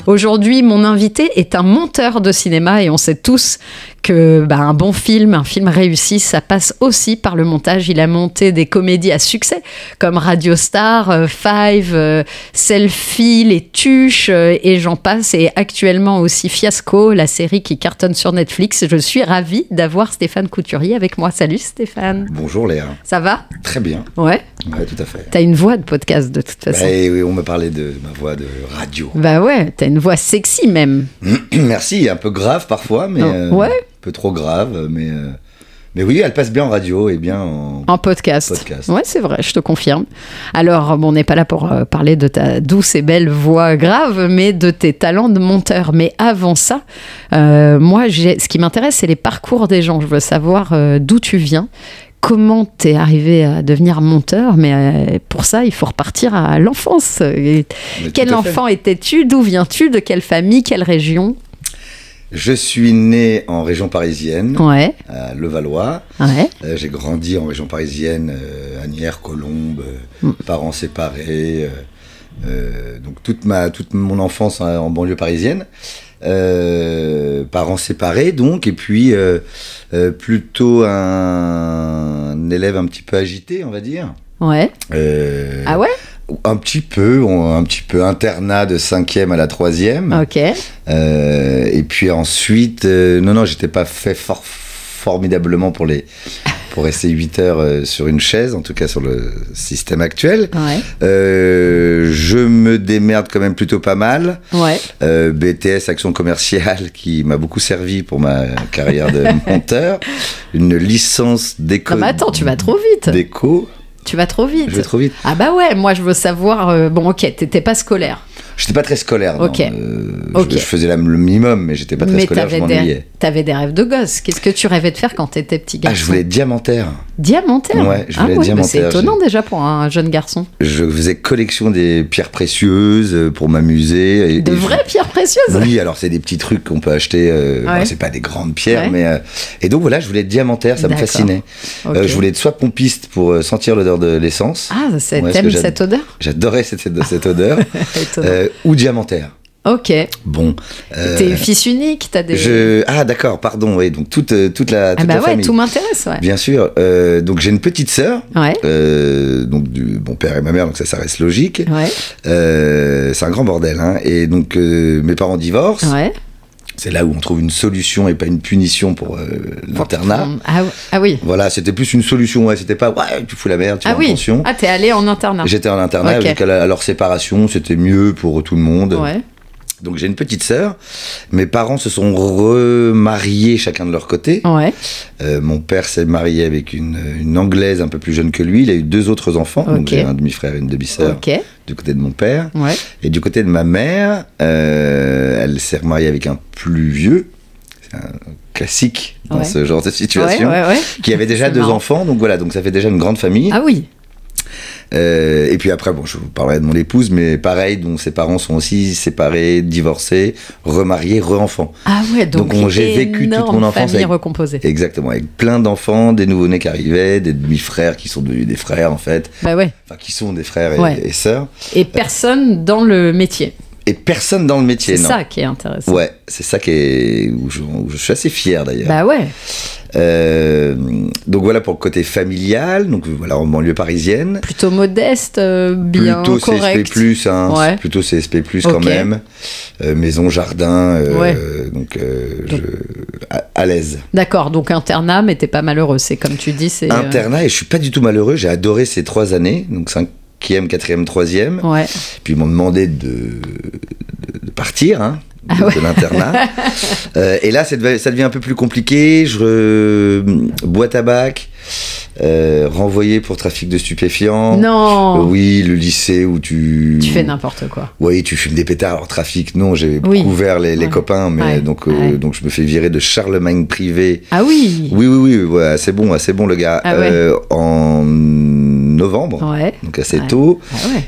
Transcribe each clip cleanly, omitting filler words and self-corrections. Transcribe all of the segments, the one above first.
Aujourd'hui, mon invité est un monteur de cinéma et on sait tous que un bon film, un film réussi, ça passe aussi par le montage. Il a monté des comédies à succès comme Radio Star, Five, Selfie, Les Tuches et j'en passe. Et actuellement aussi Fiasco, la série qui cartonne sur Netflix. Je suis ravie d'avoir Stéphane Couturier avec moi. Salut Stéphane. Bonjour Léa. Ça va ? Très bien. Ouais. Ouais, tout à fait. T'as une voix de podcast de toute façon. Oui, on me parlait de ma voix de radio. Bah ouais, t'as une voix sexy même. Merci, un peu grave parfois, mais ouais. Un peu trop grave, mais oui, elle passe bien en radio et bien en podcast. Ouais, c'est vrai, je te confirme. Alors, on n'est pas là pour parler de ta douce et belle voix grave, mais de tes talents de monteur. Mais avant ça, moi, ce qui m'intéresse, c'est les parcours des gens. Je veux savoir d'où tu viens. Comment t'es arrivé à devenir monteur? Mais pour ça, il faut repartir à l'enfance. Quel enfant étais-tu? D'où viens-tu? De quelle famille? Quelle région? Je suis né en région parisienne, ouais. À Levallois. Ouais. J'ai grandi en région parisienne, Asnières, Colombes, parents séparés. Donc toute mon enfance en banlieue parisienne. Parents séparés donc, et puis plutôt un élève un petit peu agité, on va dire. Ouais. Ah ouais? Un petit peu internat de 5e à la 3e. Ok. Et puis ensuite, non, j'étais pas fait formidablement pour rester 8 heures sur une chaise, en tout cas sur le système actuel. Ouais. Je me démerde quand même plutôt pas mal. Ouais. BTS, action commerciale, qui m'a beaucoup servi pour ma carrière de monteur. Une licence d'éco. Non mais attends, tu vas trop vite. D'éco. Tu vas trop vite. Je vais trop vite. Ah bah ouais, moi je veux savoir... bon ok, t'étais pas scolaire. J'étais pas très scolaire. Ok. Je faisais le minimum, mais j'étais pas très scolaire, je m'ennuyais. T'avais des rêves de gosse. Qu'est-ce que tu rêvais de faire quand t'étais petit garçon? Je voulais être diamantaire. Diamantaire? Ouais, je voulais être diamantaire. C'est étonnant déjà pour un jeune garçon. Je faisais collection des pierres précieuses pour m'amuser. De vraies pierres précieuses? Oui, alors c'est des petits trucs qu'on peut acheter. Ouais. C'est pas des grandes pierres, mais... Et donc voilà, je voulais être diamantaire, ça me fascinait. Okay. Je voulais être soit pompiste pour sentir l'odeur de l'essence. Ah, t'aimes cette odeur? J'adorais cette odeur. Ou diamantaire. Ok. Bon. T'es fils unique, t'as des... Ah d'accord, pardon, oui, donc toute la famille. Tout m'intéresse, ouais. Bien sûr. Donc j'ai une petite sœur, ouais. Donc du bon père et ma mère, donc ça reste logique. Ouais. C'est un grand bordel, hein. Et donc mes parents divorcent. Ouais. C'est là où on trouve une solution et pas une punition pour l'internat. Ah oui. Voilà, c'était plus une solution. Ouais, c'était pas tu fous la merde, tu vas en pension. Ah, t'es allé en internat. J'étais en internat, okay. Donc à leur séparation, c'était mieux pour tout le monde. Ouais. Donc j'ai une petite sœur. Mes parents se sont remariés chacun de leur côté. Ouais. Mon père s'est marié avec une Anglaise un peu plus jeune que lui. Il a eu 2 autres enfants. Okay. Donc j'ai un demi-frère et une demi-sœur. Okay. Du côté de mon père. Ouais. Et du côté de ma mère, elle s'est remariée avec un plus vieux. C'est un classique dans ce genre de situation. Ouais. Qui avait déjà 2 enfants. Donc voilà, donc ça fait déjà une grande famille. Ah oui. Et puis après, je vous parlerai de mon épouse, mais pareil, dont ses parents sont aussi séparés, divorcés, remariés, re-enfants. Ah ouais, donc j'ai vécu toute mon enfance famille recomposée. Exactement, avec plein d'enfants, des nouveau-nés qui arrivaient, des demi-frères qui sont devenus des frères en fait. Bah ouais. Enfin, qui sont des frères et sœurs. Et personne dans le métier. Et personne dans le métier, non. C'est ça qui est intéressant. Ouais, c'est ça où je suis assez fier d'ailleurs. Bah ouais. Donc voilà pour le côté familial, donc voilà en banlieue parisienne. Plutôt modeste, bien plutôt correct. CSP+, hein, ouais. Plutôt CSP+, quand même. Maison, jardin, donc à l'aise. D'accord, donc internat, mais t'es pas malheureux, c'est comme tu dis. C'est internat, et je suis pas du tout malheureux, j'ai adoré ces 3 années, donc 5e, 4e, 3e. Ouais. Puis ils m'ont demandé de partir, hein. De l'internat. Et là, ça devient un peu plus compliqué. Boîte à bac, renvoyé pour trafic de stupéfiants. Non. Oui, le lycée où tu fais n'importe quoi. Oui, tu fumes des pétards. Alors trafic, non, j'ai couvert les copains, mais donc je me fais virer de Charlemagne privé. Ah oui. Oui, ouais, assez bon le gars. En novembre, donc assez tôt.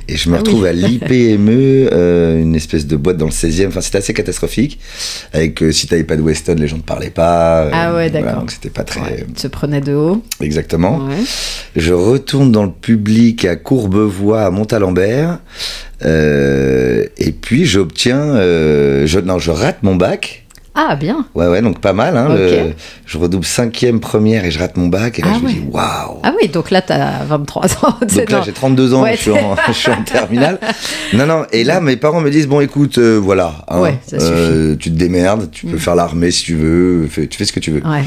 Et je me retrouve à l'IPME, une espèce de boîte dans le 16e. Enfin, c'était assez catastrophique. Avec si t'avais pas de Weston, les gens ne parlaient pas. D'accord. Voilà, donc c'était pas très. Tu te prenais de haut. Exactement. Je retourne dans le public à Courbevoie, à Montalembert. Et puis j'obtiens, je rate mon bac. Ah, bien. Ouais, donc pas mal. Hein, okay. Je redouble 5e première et je rate mon bac. Et là, je me dis, waouh. Ah oui, donc là, t'as 23 ans. Donc là, j'ai 32 ans, je suis en terminale. Non, et là, mes parents me disent, bon, écoute, voilà. Hein, ça suffit. Tu te démerdes, tu peux faire l'armée si tu veux, tu fais ce que tu veux. Ouais.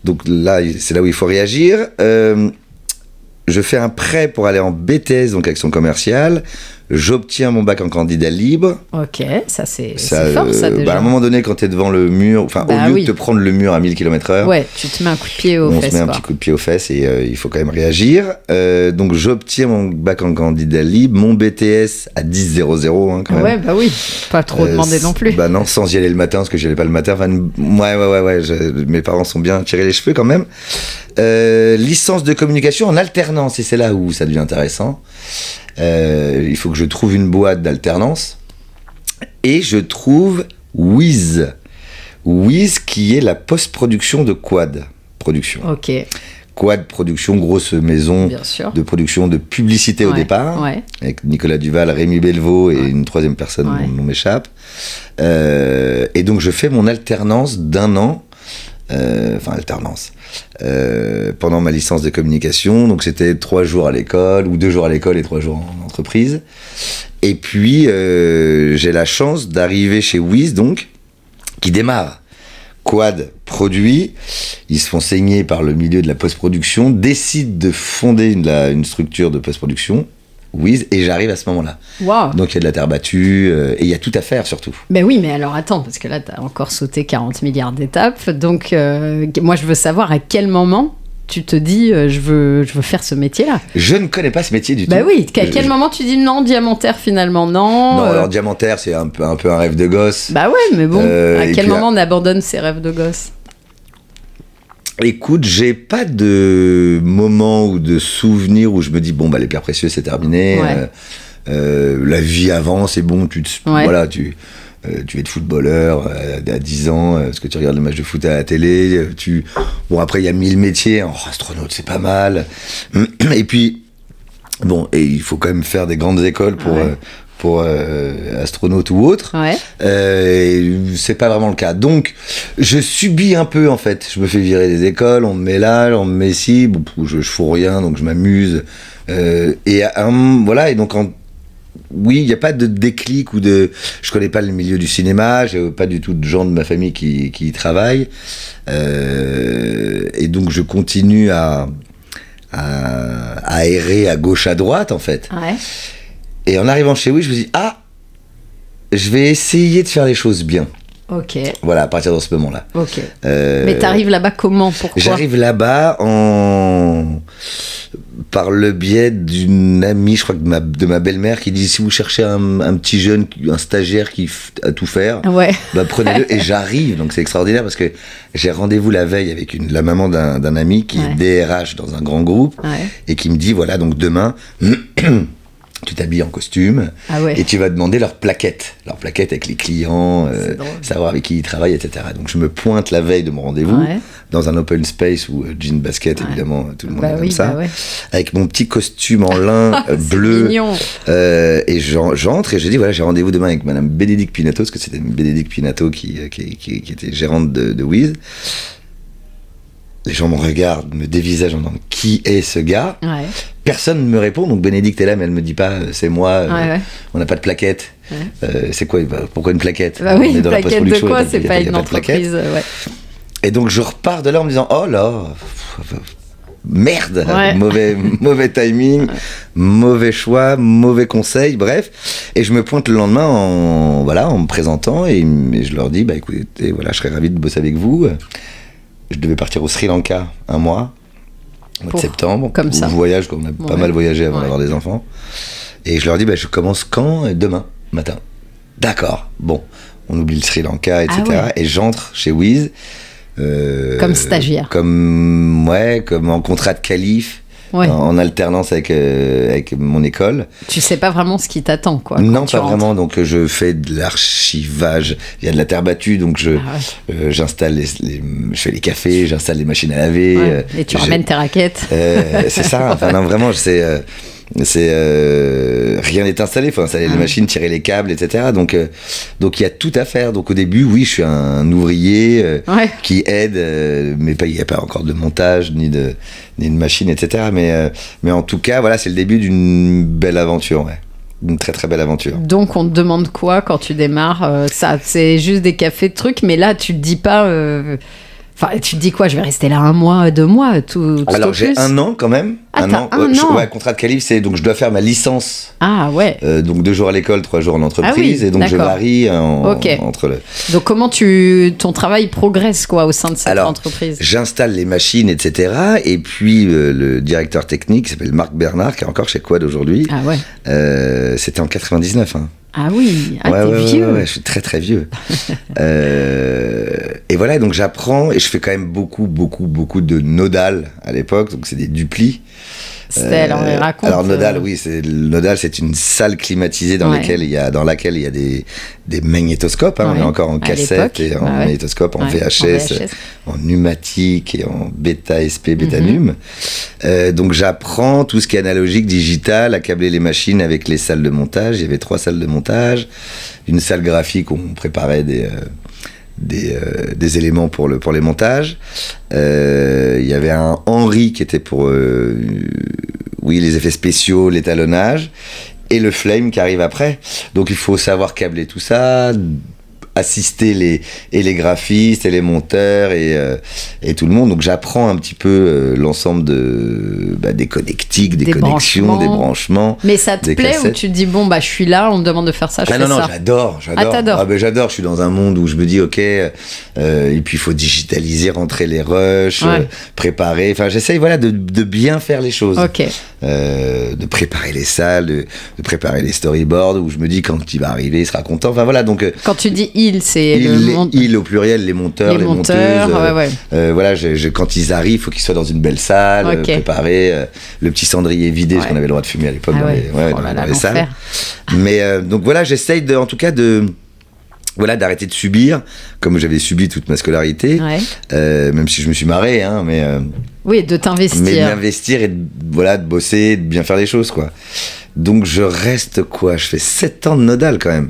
Donc là, c'est là où il faut réagir. Je fais un prêt pour aller en BTS, donc action commerciale. J'obtiens mon bac en candidat libre. Ok, ça c'est fort ça déjà. À un moment donné, quand tu es devant le mur, au lieu de te prendre le mur à 1000 km/h, ouais, tu te mets un coup de pied aux fesses. On se met un petit coup de pied aux fesses et il faut quand même réagir. Donc j'obtiens mon bac en candidat libre, mon BTS à 10,00 hein, quand même. Ouais, bah oui, pas trop demander non plus. Bah non, sans y aller le matin, parce que j'y allais pas le matin. Enfin, ouais, mes parents sont bien tirés les cheveux quand même. Licence de communication en alternance, et c'est là où ça devient intéressant. Il faut que je trouve une boîte d'alternance et je trouve Wiz qui est la post-production de Quad Production. Ok. Quad Production, grosse maison de production de publicité au départ, avec Nicolas Duval, Rémi Belvaux et une troisième personne dont le nom m'échappe. Et donc je fais mon alternance d'1 an. Alternance pendant ma licence de communication, donc c'était 3 jours à l'école ou 2 jours à l'école et 3 jours en entreprise. Et puis j'ai la chance d'arriver chez Wiz, donc qui démarre. Quad produit, ils se font saigner par le milieu de la post-production, décident de fonder une structure de post-production, Wiz, et j'arrive à ce moment-là. Wow. Donc il y a de la terre battue et il y a tout à faire surtout. Ben oui, mais alors attends, parce que là tu as encore sauté 40 milliards d'étapes. Donc moi je veux savoir à quel moment tu te dis je veux faire ce métier-là. Je ne connais pas ce métier du tout. Ben oui, à quel moment tu dis non, diamantaire finalement, non. Non, alors diamantaire c'est un peu un rêve de gosse. Bah ouais, mais bon, à quel moment on abandonne ses rêves de gosse? Écoute, j'ai pas de moment ou de souvenir où je me dis bon bah les pierres précieuses c'est terminé, la vie avance et bon voilà tu es de footballeur à 10 ans parce que tu regardes le match de foot à la télé, bon après il y a 1000 métiers, astronaute c'est pas mal, et puis bon et il faut quand même faire des grandes écoles pour astronaute ou autre, c'est pas vraiment le cas. Donc je subis un peu en fait, je me fais virer des écoles, on me met là, on me met ici, bon, je fous rien donc je m'amuse, voilà, et donc oui, il n'y a pas de déclic ou je connais pas le milieu du cinéma, j'ai pas du tout de gens de ma famille qui y travaillent, et donc je continue à errer à gauche à droite en fait. Et en arrivant chez Wiz, je me dis je vais essayer de faire les choses bien. Ok. Voilà, à partir de ce moment-là. Ok. Mais t'arrives là-bas comment? Pourquoi? J'arrive là-bas par le biais d'une amie, je crois que de ma belle-mère, qui dit si vous cherchez un petit jeune, un stagiaire qui a tout faire, prenez-le. Et j'arrive, donc c'est extraordinaire parce que j'ai rendez-vous la veille avec la maman d'un ami qui est DRH dans un grand groupe et qui me dit voilà, donc demain. Tu t'habilles en costume et tu vas demander leur plaquette avec les clients, savoir avec qui ils travaillent, etc. Donc je me pointe la veille de mon rendez-vous dans un open space ou jean basket, évidemment, tout le monde est comme ça, avec mon petit costume en lin bleu. Et j'entre et je dis voilà, j'ai rendez-vous demain avec Madame Bénédicte Pinato, parce que c'était Bénédicte Pinato qui était gérante de Wiz. Les gens me regardent, me dévisagent en disant qui est ce gars. Personne ne me répond, donc Bénédicte est là, mais elle me dit pas c'est moi, on n'a pas de plaquette. C'est quoi, pourquoi une plaquette? On est dans plaquette la de quoi? C'est pas une entreprise. Et donc je repars de là en me disant oh là, merde, mauvais timing, mauvais choix, mauvais conseil, bref. Et je me pointe le lendemain en me présentant et je leur dis écoutez, voilà, je serais ravi de bosser avec vous. Je devais partir au Sri Lanka un mois, au mois de septembre. Comme ça. Voyage, comme on a pas mal voyagé avant d'avoir des enfants. Et je leur dis, je commence quand? Demain matin. D'accord. Bon, on oublie le Sri Lanka, etc. Et j'entre chez Wiz. Comme stagiaire. Comme en contrat de qualif. En alternance avec mon école. Tu sais pas vraiment ce qui t'attend, quoi. Non, pas vraiment. Donc je fais de l'archivage. Il y a de la terre battue, donc j'installe je fais les cafés, j'installe les machines à laver. Et tu ramènes tes raquettes. C'est ça. Enfin non, vraiment, rien n'est installé, il faut installer les machines, tirer les câbles, etc. Donc il y a tout à faire. Donc au début, oui, je suis un ouvrier qui aide, mais il n'y a pas encore de montage ni de machine, etc. Mais en tout cas, voilà, c'est le début d'une belle aventure. Ouais. Une très très belle aventure. Donc on te demande quoi quand tu démarres ça, c'est juste des cafés de trucs, mais là tu te dis pas... Enfin, tu te dis quoi? Je vais rester là 1 mois, 2 mois, tout Alors j'ai plus. 1 an quand même. Ah, un an. Ouais, contrat de calife, c'est donc je dois faire ma licence. Ah ouais. Donc 2 jours à l'école, 3 jours en entreprise, oui, et donc je varie entre le. Donc comment ton travail progresse quoi au sein de cette entreprise? J'installe les machines, etc. Et puis le directeur technique, qui s'appelle Marc Bernard, qui est encore chez Quad aujourd'hui. Ah ouais. C'était en 99. Hein. Ah oui, t'es vieux. Ouais, je suis très très vieux. Et voilà, donc j'apprends et je fais quand même beaucoup de nodal à l'époque, donc c'est des duplis. Alors raconte. Alors nodal, oui, nodal, c'est une salle climatisée dans laquelle il y a des magnétoscopes. Hein, on est encore en cassette et en magnétoscope, en VHS, en pneumatique et en bêta SP, bêta num. Donc j'apprends tout ce qui est analogique, digital, à câbler les machines avec les salles de montage. Il y avait 3 salles de montage, une salle graphique où on préparait des éléments pour les montages. Il y avait un Henry qui était pour les effets spéciaux, l'étalonnage, et le Flame qui arrive après. Donc il faut savoir câbler tout ça, assister les graphistes et les monteurs et tout le monde. Donc j'apprends un petit peu l'ensemble des connectiques, des connexions, des branchements. Mais ça te plaît ou tu te dis bon je suis là, on me demande de faire ça, je fais ça. Non, j'adore. Ah, t'adores. J'adore, je suis dans un monde où je me dis ok, et puis il faut digitaliser, rentrer les rushs, préparer. Enfin j'essaye de bien faire les choses. Ok. De préparer les salles, de préparer les storyboards, où je me dis quand il va arriver, il sera content. Enfin voilà, donc quand tu dis c'est il au pluriel, les monteurs, les monteuses. Voilà, quand ils arrivent, il faut qu'ils soient dans une belle salle, préparés, le petit cendrier vidé, parce qu'on avait le droit de fumer à l'époque dans les salles. Mais donc voilà, j'essaye en tout cas d'arrêter de subir, comme j'avais subi toute ma scolarité, même si je me suis marré, hein, oui, de t'investir. Mais m'investir et de bosser, de bien faire les choses, quoi. Donc je reste je fais 7 ans de nodal quand même.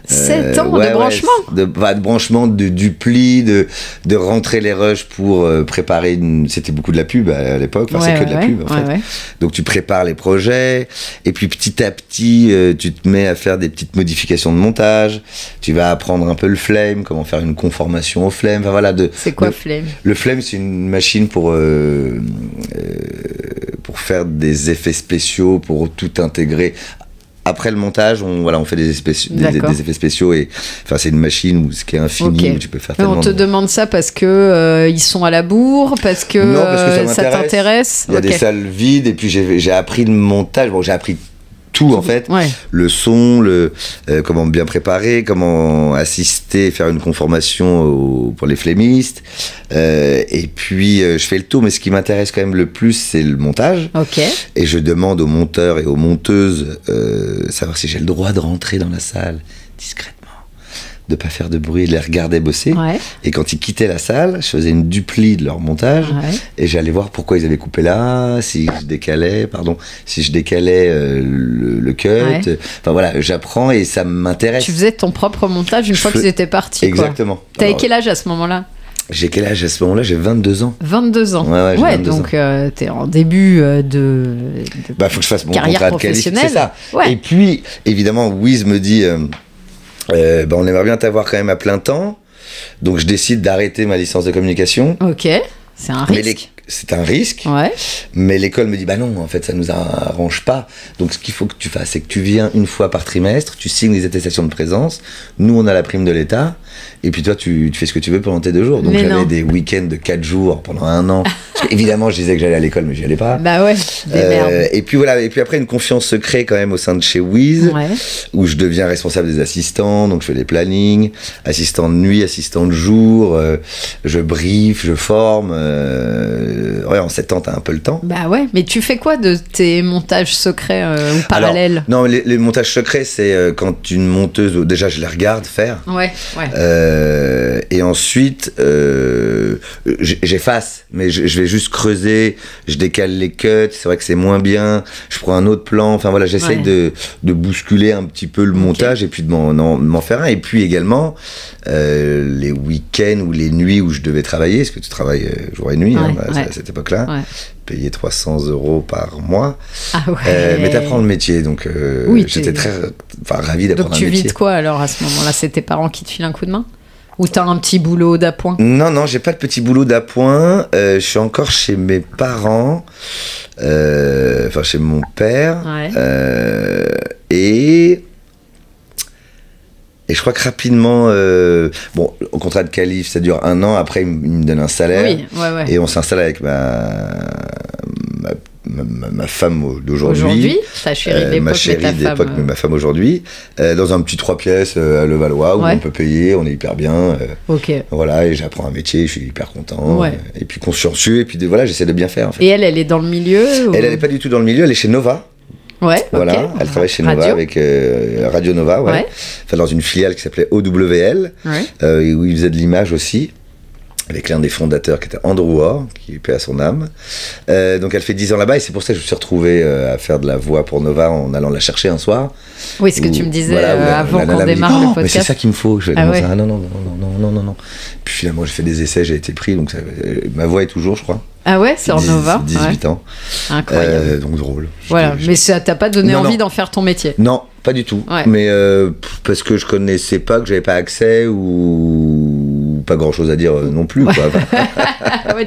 7 ans de branchement de branchement, de dupli, de rentrer les rushs pour préparer c'était beaucoup de la pub à l'époque, c'est que de la pub en fait. Donc tu prépares les projets, et puis petit à petit tu te mets à faire des petites modifications de montage, tu vas apprendre un peu le Flame, comment faire une conformation au Flame, enfin voilà. C'est quoi Flame? Le Flame, c'est une machine pour faire des effets spéciaux, pour tout intégrer. Après le montage, on fait des effets spéciaux, et enfin c'est une machine qui est infinie, où tu peux faire tellement. On te demande ça parce que ils sont à la bourre, parce que ça t'intéresse. Il y a des salles vides, et puis j'ai appris le montage. Bon, j'ai appris tout en fait, le son, comment bien préparer, comment assister, faire une conformation pour les flémistes, et puis je fais le tour, mais ce qui m'intéresse quand même le plus, c'est le montage. Et je demande aux monteurs et aux monteuses savoir si j'ai le droit de rentrer dans la salle discrètement, de pas faire de bruit, de les regarder bosser. Et quand ils quittaient la salle, je faisais une dupli de leur montage, et j'allais voir pourquoi ils avaient coupé là, si je décalais le cut. Enfin voilà, j'apprends et ça m'intéresse. Tu faisais ton propre montage une fois qu'ils étaient partis. Exactement. T'avais quel âge à ce moment-là? J'ai quel âge à ce moment-là? J'ai 22 ans. 22 ans. Ouais, donc t'es en début de faut que je fasse mon carrière contrat de qualif, professionnelle. C'est ça. Et puis, évidemment, Wiz me dit on aimerait bien t'avoir quand même à plein temps. Donc je décide d'arrêter ma licence de communication. C'est un risque. C'est un risque, mais l'école me dit non, en fait ça nous arrange pas. Donc ce qu'il faut que tu fasses, c'est que tu viens 1 fois par trimestre, tu signes les attestations de présence, nous on a la prime de l'État, et puis toi tu fais ce que tu veux pendant tes 2 jours. Donc j'avais des week-ends de 4 jours pendant 1 an. Parce évidemment je disais que j'allais à l'école, mais j'y allais pas. Et puis voilà, et puis après une confiance se crée quand même au sein de chez Wiz, où je deviens responsable des assistants, donc je fais les plannings, assistant de nuit, assistant de jour, je brief, je forme, en 7 ans, t'as un peu le temps. Bah ouais, mais tu fais quoi de tes montages secrets ou parallèles? Alors, non, les montages secrets, c'est quand une monteuse, déjà je les regarde faire. Ouais. Et ensuite, j'efface, mais je vais juste creuser, je décale les cuts, c'est vrai que c'est moins bien, je prends un autre plan, enfin voilà, j'essaye de bousculer un petit peu le montage et puis de m'en faire un. Et puis également, les week-ends ou les nuits où je devais travailler, parce que tu travailles jour et nuit à cette époque-là, payé 300 € par mois. Ah ouais. Mais t'apprends le métier, donc j'étais très ravi d'apprendre un métier. Donc tu vis de quoi alors à ce moment-là? C'est tes parents qui te filent un coup de main? Ou t'as un petit boulot d'appoint? Non, j'ai pas de petit boulot d'appoint. Je suis encore chez mes parents, chez mon père. Et je crois que rapidement, au contrat de calife, ça dure 1 an. Après, il me donne un salaire. Et on s'installe avec ma femme d'aujourd'hui. Aujourd'hui, ta chérie d'époque, ma chérie d'époque, mais ma femme aujourd'hui, dans un petit 3 pièces à Levallois où on peut payer, on est hyper bien. Voilà, et j'apprends un métier, je suis hyper content. Et puis consciencieux, et puis voilà, j'essaie de bien faire. En fait. Et elle est dans le milieu Elle n'est pas du tout dans le milieu, elle est chez Nova. Voilà, elle travaille chez Nova avec Radio Nova, enfin, dans une filiale qui s'appelait OWL, où il faisait de l'image aussi, avec l'un des fondateurs qui était Andrew Orr, qui est paix à son âme. Donc elle fait 10 ans là-bas, et c'est pour ça que je me suis retrouvé à faire de la voix pour Nova en allant la chercher un soir. Oui, ce que tu me disais avant qu'on démarre le podcast. Mais c'est ça qu'il me faut. Je vais non. Puis finalement, j'ai fait des essais, j'ai été pris, donc ma voix est toujours, je crois. Ah ouais, c'est en Nova. 18 ans. Incroyable. Donc drôle. Voilà, mais ça t'a pas donné envie d'en faire ton métier? Non, pas du tout. Mais parce que je connaissais pas, que j'avais pas accès ou pas grand chose à dire non plus.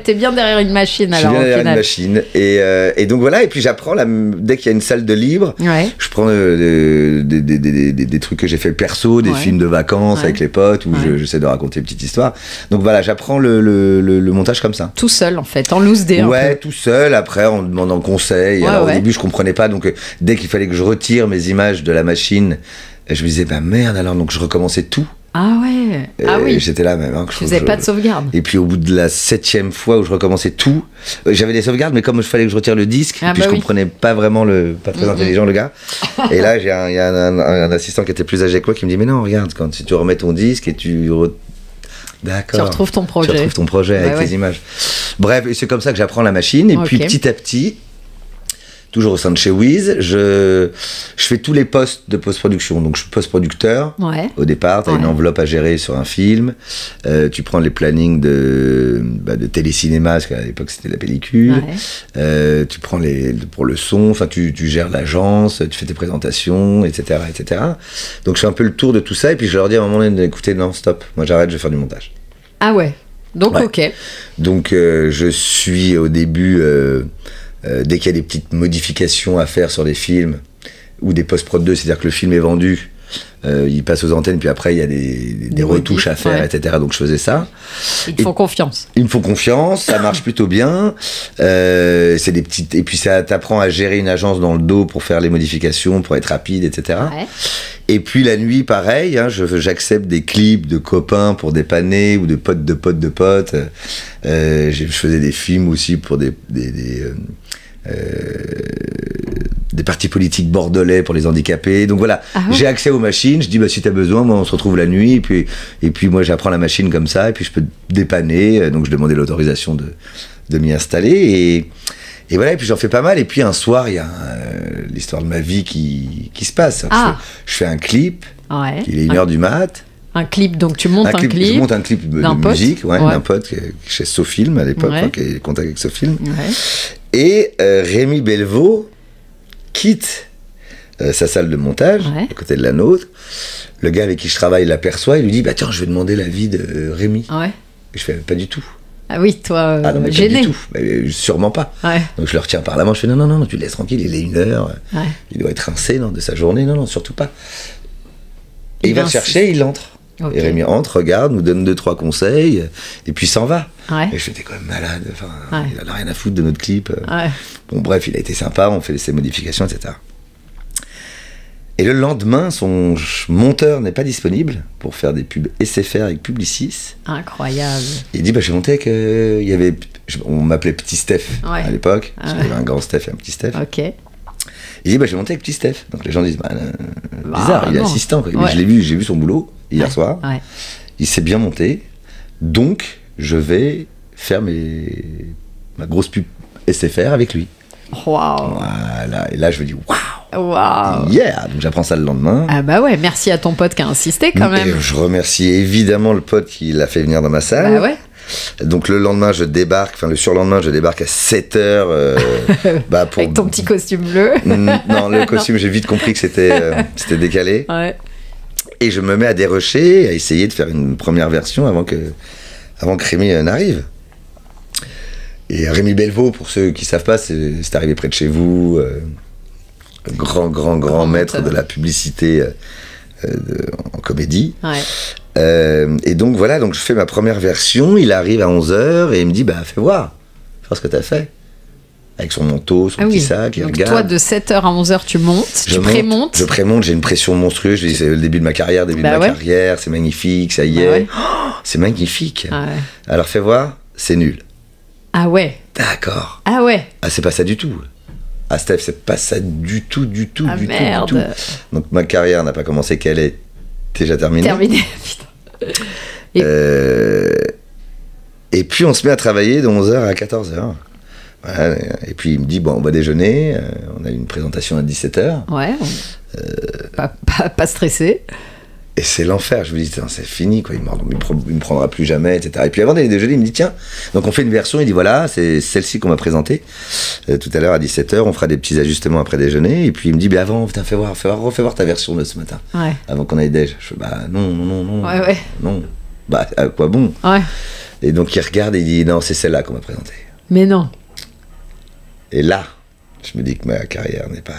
T'es bien derrière une machine alors. Je suis bien derrière une machine. Et donc voilà, et puis j'apprends, dès qu'il y a une salle de libre, je prends des trucs que j'ai fait perso, des films de vacances avec les potes, où j'essaie de raconter une petite histoire. Donc voilà, j'apprends le montage comme ça. Tout seul en fait, en loose day. Tout seul, après en demandant conseil. Alors au début je comprenais pas, donc dès qu'il fallait que je retire mes images de la machine, je me disais merde alors, donc je recommençais tout. Ah ouais. Oui. J'étais là même. Tu faisais pas de sauvegarde. Et puis au bout de la 7e fois où je recommençais tout, j'avais des sauvegardes, mais comme il fallait que je retire le disque, je comprenais pas vraiment pas très intelligent le gars. Et là il y a un assistant qui était plus âgé que moi qui me dit mais non regarde, si tu remets ton disque et d'accord. Tu retrouves ton projet. Tu retrouves ton projet avec les images. Bref, et c'est comme ça que j'apprends la machine. Et puis petit à petit, toujours au sein de chez Wiz, je fais tous les postes de post-production. Donc je suis post-producteur au départ, tu as une enveloppe à gérer sur un film, tu prends les plannings de télécinéma, parce qu'à l'époque c'était la pellicule, tu prends pour le son, enfin tu gères l'agence, tu fais tes présentations, etc., etc. Donc je fais un peu le tour de tout ça, et puis je leur dis à un moment donné d'écouter, non stop, moi j'arrête, je vais faire du montage. Ah ouais, donc Donc je suis au début... dès qu'il y a des petites modifications à faire sur des films ou des post-prod 2, c'est-à-dire que le film est vendu, il passe aux antennes, puis après il y a des retouches à faire, etc. Donc je faisais ça. Ils te font confiance. Ils me font confiance, ça marche plutôt bien. C'est des petites, et puis ça t'apprend à gérer une agence dans le dos pour faire les modifications, pour être rapide, etc. Et puis la nuit, pareil, j'accepte des clips de copains pour dépanner, ou de potes de potes de potes. Je faisais des films aussi pour des partis politiques bordelais pour les handicapés. Donc voilà, j'ai accès aux machines. Je dis si t'as besoin, moi on se retrouve la nuit. Et puis moi j'apprends la machine comme ça, et puis je peux dépanner. Donc je demandais l'autorisation de m'y installer. Et voilà, et puis j'en fais pas mal. Et puis un soir, il y a l'histoire de ma vie qui se passe. Je fais un clip, il est 1h du mat. Un clip, donc tu montes un clip. Je monte un clip de musique, d'un pote qui est chez Sofilm à l'époque, qui est en contact avec Sofilm. Et Rémi Belvaux quitte sa salle de montage, à côté de la nôtre. Le gars avec qui je travaille l'aperçoit, il lui dit tiens, je vais demander l'avis de Rémi. Et je fais pas du tout. Ah oui, toi, non, gêné. Pas du tout. Mais sûrement pas. Donc je le retiens par la main, je fais non, tu le laisses tranquille, il est 1h, il doit être rincé de sa journée, non, surtout pas. Et il va le chercher, il entre. Et Rémi entre, regarde, nous donne 2-3 conseils, et puis s'en va. Et je fais, t'es quand même malade, il en a rien à foutre de notre clip. Bon, bref, il a été sympa, on fait ses modifications, etc. Et le lendemain, son monteur n'est pas disponible pour faire des pubs SFR avec Publicis. Incroyable. Il dit, je vais monter avec... on m'appelait Petit Steph à l'époque. Il y avait un grand Steph et un petit Steph. Ok. Il dit, je vais monter avec Petit Steph. Donc les gens disent, bizarre, il est assistant. Quoi. Ouais. J'ai vu son boulot hier soir. Ouais. Il s'est bien monté. Donc, je vais faire ma grosse pub SFR avec lui. Waouh. Voilà. Et là, je me dis, waouh. Wow. Yeah, donc j'apprends ça le lendemain. Ah bah ouais, merci à ton pote qui a insisté quand même. Et je remercie évidemment le pote qui l'a fait venir dans ma salle. Bah ouais. Donc le lendemain, le surlendemain, je débarque à 7h. Avec ton petit costume bleu. Non, le costume, j'ai vite compris que c'était décalé. Ouais. Et je me mets à dérocher, à essayer de faire une première version avant que Rémi n'arrive. Et Rémi Belvaux, pour ceux qui ne savent pas, c'est arrivé près de chez vous. Grand maître de la publicité en comédie. Ouais. Et donc voilà, donc je fais ma première version, il arrive à 11h et il me dit fais voir ce que t'as fait. Avec son manteau, son petit sac, il donc regarde. Toi de 7h à 11h tu montes, tu prémontes. Je prémonte, j'ai une pression monstrueuse, je dis c'est le début de ma carrière, carrière, c'est magnifique, ça y est. Ouais. Oh, c'est magnifique. Ouais. Alors fais voir, c'est nul. Ah ouais. D'accord. Ah ouais. Ah c'est pas ça du tout. Ah Steph, c'est pas ça du tout. Donc ma carrière n'a pas commencé qu'elle est déjà terminée. Putain. Et puis on se met à travailler de 11h à 14h. Voilà. Et puis il me dit on va déjeuner, on a une présentation à 17h. Ouais. Pas stressé. Et c'est l'enfer, je me dis, c'est fini, quoi. Il me prendra plus jamais, etc. Et puis avant d'aller déjeuner, il me dit, tiens, donc on fait une version, il dit, voilà, c'est celle-ci qu'on m'a présentée tout à l'heure à 17h, on fera des petits ajustements après déjeuner. Et puis il me dit, avant, putain, refais voir ta version de ce matin, avant qu'on aille déj. Je fais, non. Ouais. Non. À quoi bon? Ouais. Et donc il regarde et il dit, non, c'est celle-là qu'on m'a présentée. Mais non. Et là, je me dis que ma carrière n'est pas...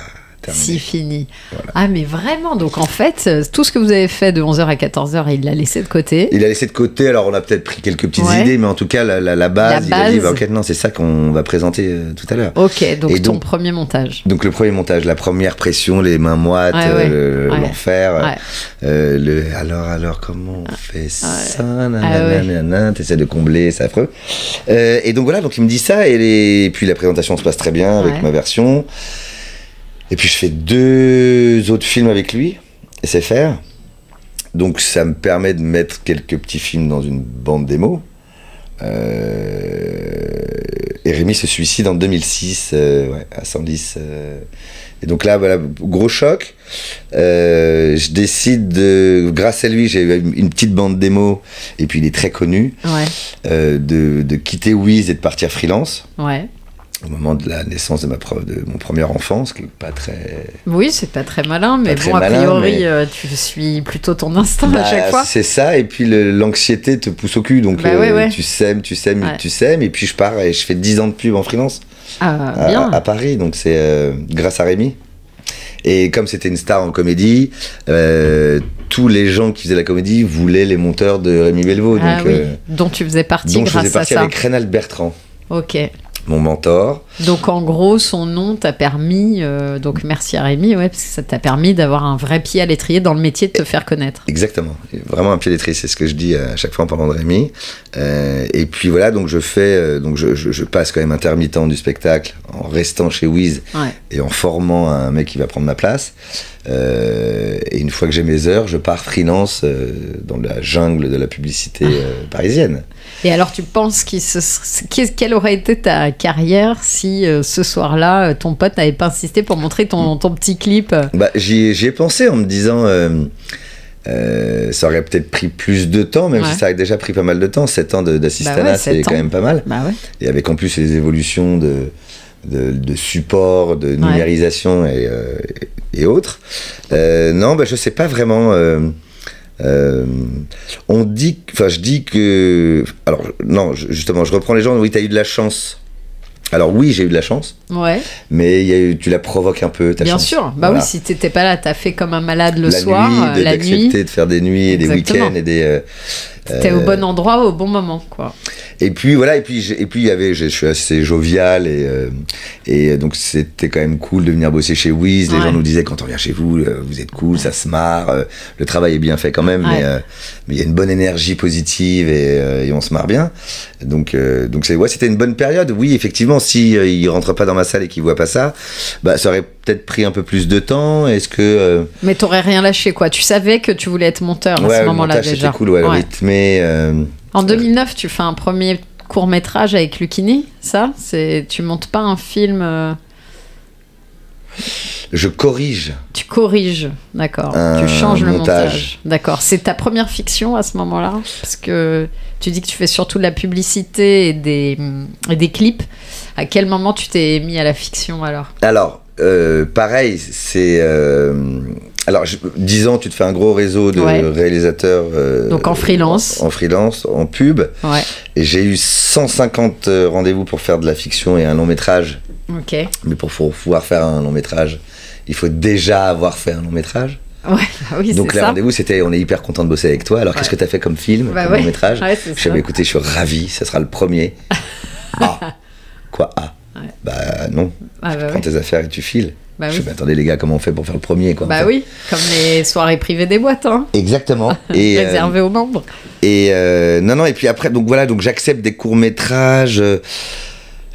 Si fini. Voilà. Ah mais vraiment, donc en fait, tout ce que vous avez fait de 11h à 14h, il l'a laissé de côté. Il l'a laissé de côté, alors on a peut-être pris quelques petites idées, mais en tout cas, la base, il a dit, ok, non, c'est ça qu'on va présenter tout à l'heure. Ok, donc ton premier montage. Donc le premier montage, la première pression, les mains moites, l'enfer, alors comment on fait ça, t'essaies de combler, c'est affreux. Et donc voilà, donc il me dit ça, et puis la présentation se passe très bien avec ma version. Et puis je fais 2 autres films avec lui, SFR. Donc ça me permet de mettre quelques petits films dans une bande démo. Et Rémi se suicide en 2006 à Senlis. Et donc là, voilà, gros choc. Je décide grâce à lui, j'ai eu une petite bande démo, et puis il est très connu, de quitter Wiz et de partir freelance. Ouais. Au moment de la naissance de mon premier enfant, ce qui n'est pas très... Oui, c'est pas très malin, mais bon, a priori, tu suis plutôt ton instinct à chaque fois. C'est ça, et puis l'anxiété te pousse au cul, donc tu sèmes, et puis je pars et je fais 10 ans de pub en freelance à Paris, donc c'est grâce à Rémi. Et comme c'était une star en comédie, tous les gens qui faisaient la comédie voulaient les monteurs de Rémi Belvaux. Dont tu faisais partie grâce à ça. Donc je faisais partie avec Reynald Bertrand. Ok. Mon mentor. Donc en gros, son nom t'a permis, donc merci à Rémi, parce que ça t'a permis d'avoir un vrai pied à l'étrier dans le métier, de te faire connaître. Exactement, vraiment un pied à l'étrier, c'est ce que je dis à chaque fois en parlant de Rémi. Et puis voilà, donc je passe quand même intermittent du spectacle en restant chez Wiz et en formant un mec qui va prendre ma place. Et une fois que j'ai mes heures, je pars freelance dans la jungle de la publicité parisienne. Et alors, tu penses quelle aurait été ta carrière si ce soir-là, ton pote n'avait pas insisté pour montrer ton petit clip? J'y ai pensé en me disant, ça aurait peut-être pris plus de temps, même si ça a déjà pris pas mal de temps. 7 ans d'assistanat, c'est quand même pas mal. Et avec en plus les évolutions de support, de numérisation et autres. Je sais pas vraiment... je dis que... Alors, non, justement, je reprends les gens. Oui, t'as eu de la chance. Alors oui, j'ai eu de la chance. Ouais. Mais tu la provoques un peu, ta chance. Bien sûr. Voilà. Oui, si t'étais pas là, t'as fait comme un malade le soir, la nuit. D'accepter de faire des nuits et des week-ends et T'étais au bon endroit au bon moment, quoi. Et puis voilà, et puis je suis assez jovial et donc c'était quand même cool de venir bosser chez Wiz. Les gens nous disaient quand on vient chez vous, vous êtes cool, ça se marre, le travail est bien fait quand même, mais il y a une bonne énergie positive et on se marre bien. Donc c'était une bonne période. Oui, effectivement, si il rentre pas dans ma salle et qu'il voit pas ça, bah ça aurait peut-être pris un peu plus de temps. Est-ce que mais t'aurais rien lâché, quoi. Tu savais que tu voulais être monteur à ce moment-là déjà. C'était cool, le rythme. En 2009, tu fais un premier court-métrage avec Lucchini, ça ? Tu montes pas un film Je corrige. Tu corriges, d'accord. Tu changes le montage. D'accord. C'est ta première fiction à ce moment-là ? Parce que tu dis que tu fais surtout de la publicité et des clips. À quel moment tu t'es mis à la fiction alors ? Pareil, c'est... Alors, 10 ans, tu te fais un gros réseau de réalisateurs. Donc en freelance. En freelance, en pub. Ouais. Et j'ai eu 150 rendez-vous pour faire de la fiction et un long métrage. Ok. Mais pour pouvoir faire un long métrage, il faut déjà avoir fait un long métrage. Ouais, oui, donc les rendez-vous, c'était on est hyper content de bosser avec toi. Alors qu'est-ce que tu as fait comme film, comme long métrage ? Je dis écoutez, je suis ravi, ça sera le premier. Quoi ? Bah non. Tu prends tes affaires et tu files. Je me dis, attendez les gars, comment on fait pour faire le premier, quoi, oui, comme les soirées privées des boîtes, hein. Exactement. Réservées aux membres. Et non, et puis après, donc voilà, donc j'accepte des courts-métrages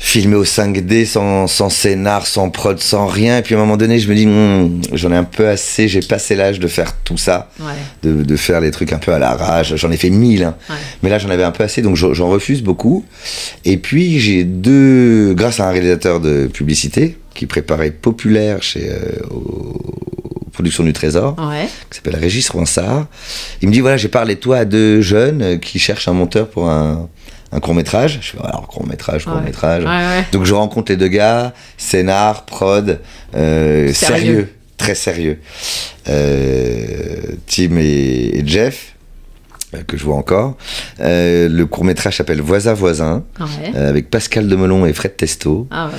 filmés au 5D, sans scénar, sans prod, sans rien. Et puis à un moment donné, je me dis, j'en ai un peu assez, j'ai passé l'âge de faire tout ça, de faire les trucs un peu à l'arrache. J'en ai fait 1000, hein. Mais là, j'en avais un peu assez, donc j'en refuse beaucoup. Et puis, j'ai grâce à un réalisateur de publicité, qui préparait Populaire aux Productions du Trésor, qui s'appelle Régis Roinsard. Il me dit, voilà, j'ai parlé de toi à 2 jeunes qui cherchent un monteur pour un court-métrage. Je fais, alors, court-métrage. Donc, je rencontre les 2 gars, scénar, prod, sérieux, très sérieux. Tim et Jeff, que je vois encore. Le court-métrage s'appelle Voisin, avec Pascal Demelon et Fred Testo. Bien.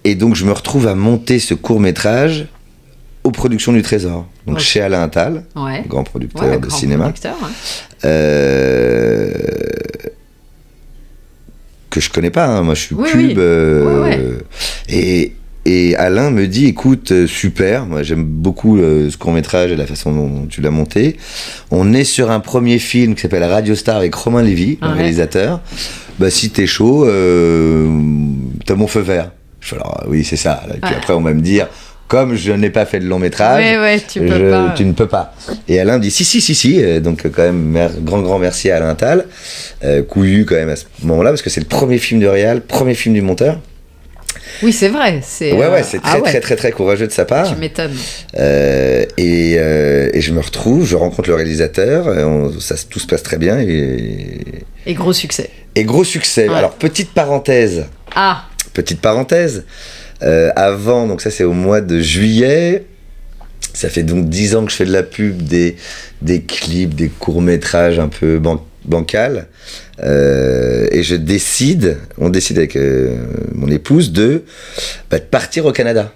Et donc, je me retrouve à monter ce court-métrage aux Productions du Trésor. Donc, chez Alain Attal, grand producteur de cinéma. Que je connais pas, hein. Moi, je suis pub. Et Alain me dit, écoute, super, moi j'aime beaucoup ce court-métrage et la façon dont tu l'as monté. On est sur un premier film qui s'appelle Radio Star avec Romain Lévy, le réalisateur. Bah si t'es chaud, t'as mon feu vert. Je fais alors, oui, c'est ça. Et puis après, on va me dire, comme je n'ai pas fait de long métrage, tu ne peux pas. Et Alain me dit, si. Donc quand même, grand merci à Alain Attal. Couillu quand même à ce moment-là, parce que c'est le premier film du réal, premier film du monteur. Oui, c'est vrai. C'est très courageux de sa part. Tu m'étonnes. Et je me retrouve, je rencontre le réalisateur, tout se passe très bien. Et gros succès. Alors, petite parenthèse. Avant, donc ça c'est au mois de juillet. Ça fait donc 10 ans que je fais de la pub, des clips, des courts-métrages un peu bancal, et on décide avec mon épouse de partir au Canada.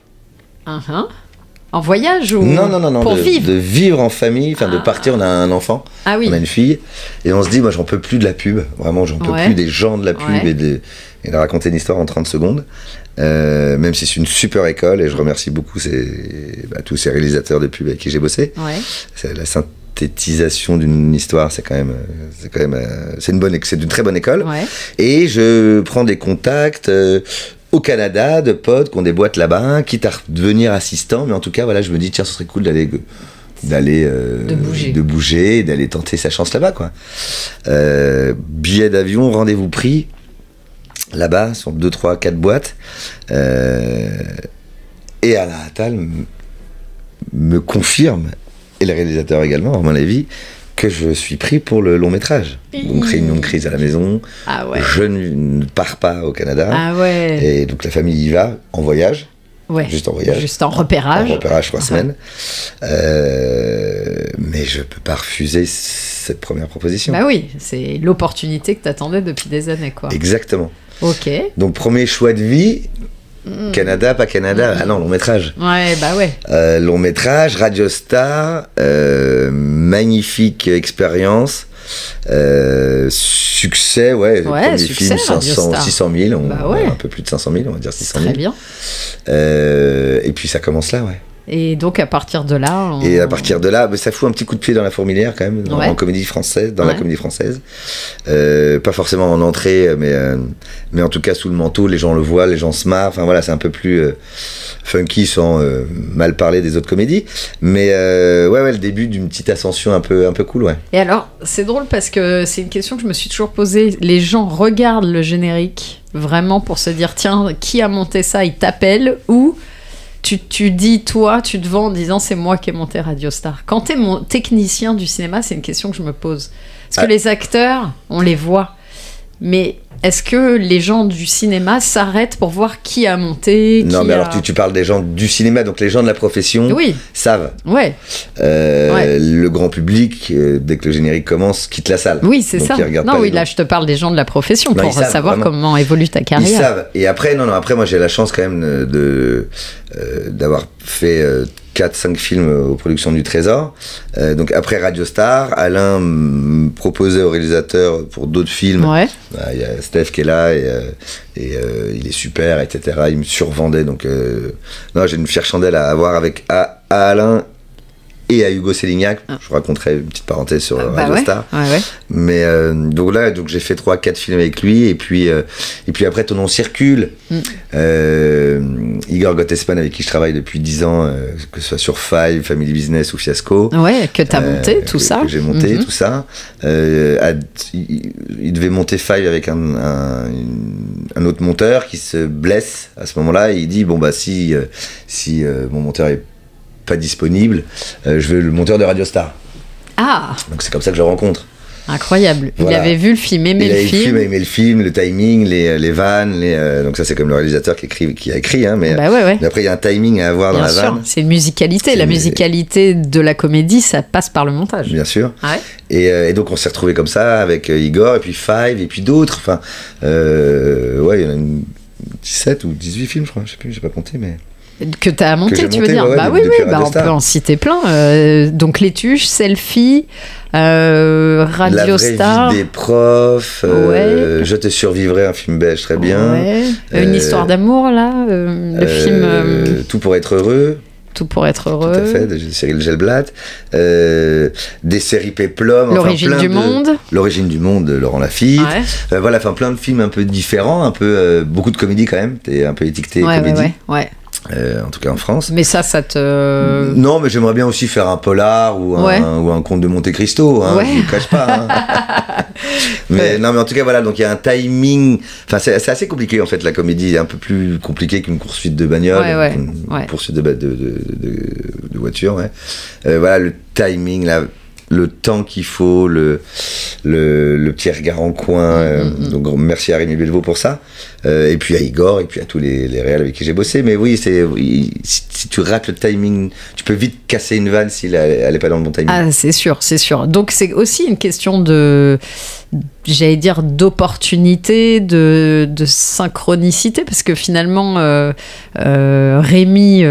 En voyage ou non, pour vivre? De vivre en famille, de partir. On a un enfant, on a une fille, et on se dit, moi j'en peux plus de la pub, vraiment j'en peux plus des gens de la pub et de raconter une histoire en 30 secondes, même si c'est une super école, et je remercie beaucoup tous ces réalisateurs de pub avec qui j'ai bossé. C'est la synthétisation d'une histoire, c'est une très bonne école. Et je prends des contacts au Canada de potes qui ont des boîtes là-bas, quitte à devenir assistant, mais en tout cas voilà, je me dis tiens, ce serait cool de bouger, d'aller tenter sa chance là-bas, quoi. Billet d'avion, rendez-vous pris là-bas, sur 2, 3, 4 boîtes, et Alain Attal me confirme, et le réalisateur également, Romain Lévy, que je suis pris pour le long métrage. Donc réunion de crise à la maison, je ne pars pas au Canada, et donc la famille y va en voyage, juste en repérage, 3 semaines, mais je peux pas refuser cette première proposition. Bah oui, c'est l'opportunité que t'attendais depuis des années, quoi. Exactement. Ok. Donc premier choix de vie. Canada, pas Canada, non, long métrage. Long métrage, Radio Star, magnifique expérience. Succès, premier succès, film, 600 000, un peu plus de 500 000, on va dire 600 000. Très bien. Et puis ça commence là, Et donc à partir de là, ça fout un petit coup de pied dans la fourmilière quand même, en comédie française, la comédie française. Pas forcément en entrée, mais en tout cas sous le manteau, les gens le voient, les gens se marrent. Enfin voilà, c'est un peu plus funky sans mal parler des autres comédies. Mais le début d'une petite ascension un peu cool, Et alors, c'est drôle parce que c'est une question que je me suis toujours posée. Les gens regardent le générique vraiment pour se dire tiens, qui a monté ça, il t'appelle, ou tu dis, toi, tu te vends en disant c'est moi qui ai monté Radio Star. Quand t'es mon technicien du cinéma, c'est une question que je me pose. Parce que les acteurs, on les voit. Mais est-ce que les gens du cinéma s'arrêtent pour voir qui a monté Non, mais alors tu parles des gens du cinéma, donc les gens de la profession savent. Le grand public, dès que le générique commence, quitte la salle. Oui, c'est donc ça. Là, je te parle des gens de la profession pour savoir vraiment comment évolue ta carrière. Ils savent. Et après, moi j'ai la chance quand même d'avoir fait 4-5 films aux productions du Trésor. Donc après Radio Star, Alain me proposait au réalisateur pour d'autres films. Il y a Steph qui est là et il est super, etc. Il me survendait. Donc j'ai une fière chandelle à avoir avec à Alain et à Hugo Sélignac. Je vous raconterai une petite parenthèse sur Radio Star. Mais donc j'ai fait 3-4 films avec lui, et puis après ton nom circule. Igor Gottesman, avec qui je travaille depuis 10 ans, que ce soit sur Five, Family Business ou Fiasco. Que t'as monté tout ça. Que j'ai monté tout ça. Il devait monter Five avec un autre monteur qui se blesse à ce moment-là, et il dit si mon monteur est pas disponible, je veux le monteur de Radio Star. Donc c'est comme ça que je le rencontre. Incroyable. Il avait vu le film, aimé le film, le timing, les vannes, donc ça c'est comme le réalisateur qui a écrit, mais après il y a un timing à avoir dans la vanne. C'est une musicalité. La musicalité de la comédie, ça passe par le montage. Bien sûr. Et donc on s'est retrouvés comme ça avec Igor, et puis Five, et puis d'autres. Enfin, il y en a 17 ou 18 films, je crois. Je sais plus, j'ai pas compté, mais. Que t'as monté, tu veux dire? On peut en citer plein. Donc Les Tuches, Selfie, Radio Star. La vraie vie des profs, Je te survivrai, un film belge très bien. Une histoire d'amour, là, le film. Tout pour être heureux. Tout pour être heureux. Tout à fait, de Cyril Gelblatt. Des séries Péplum. L'origine du monde. L'origine du monde de Laurent Lafitte. Plein de films un peu différents, beaucoup de comédies quand même. T'es un peu étiqueté comédie. En tout cas en France. Mais ça te... Non, mais j'aimerais bien aussi faire un polar ou un conte de Monte Cristo, je ne le cache pas. Mais en tout cas, donc il y a un timing. Enfin, c'est assez compliqué en fait, la comédie est un peu plus compliquée qu'une poursuite de bagnole, une poursuite de voiture. Le timing, le temps qu'il faut, le petit regard en coin. Donc merci à Rémi Belvaux pour ça. Et puis à Igor, et puis à tous les réals avec qui j'ai bossé. Mais si tu rates le timing, tu peux vite casser une vanne si elle n'est pas dans le bon timing. C'est sûr. Donc c'est aussi une question d'opportunité, de synchronicité, parce que finalement Rémi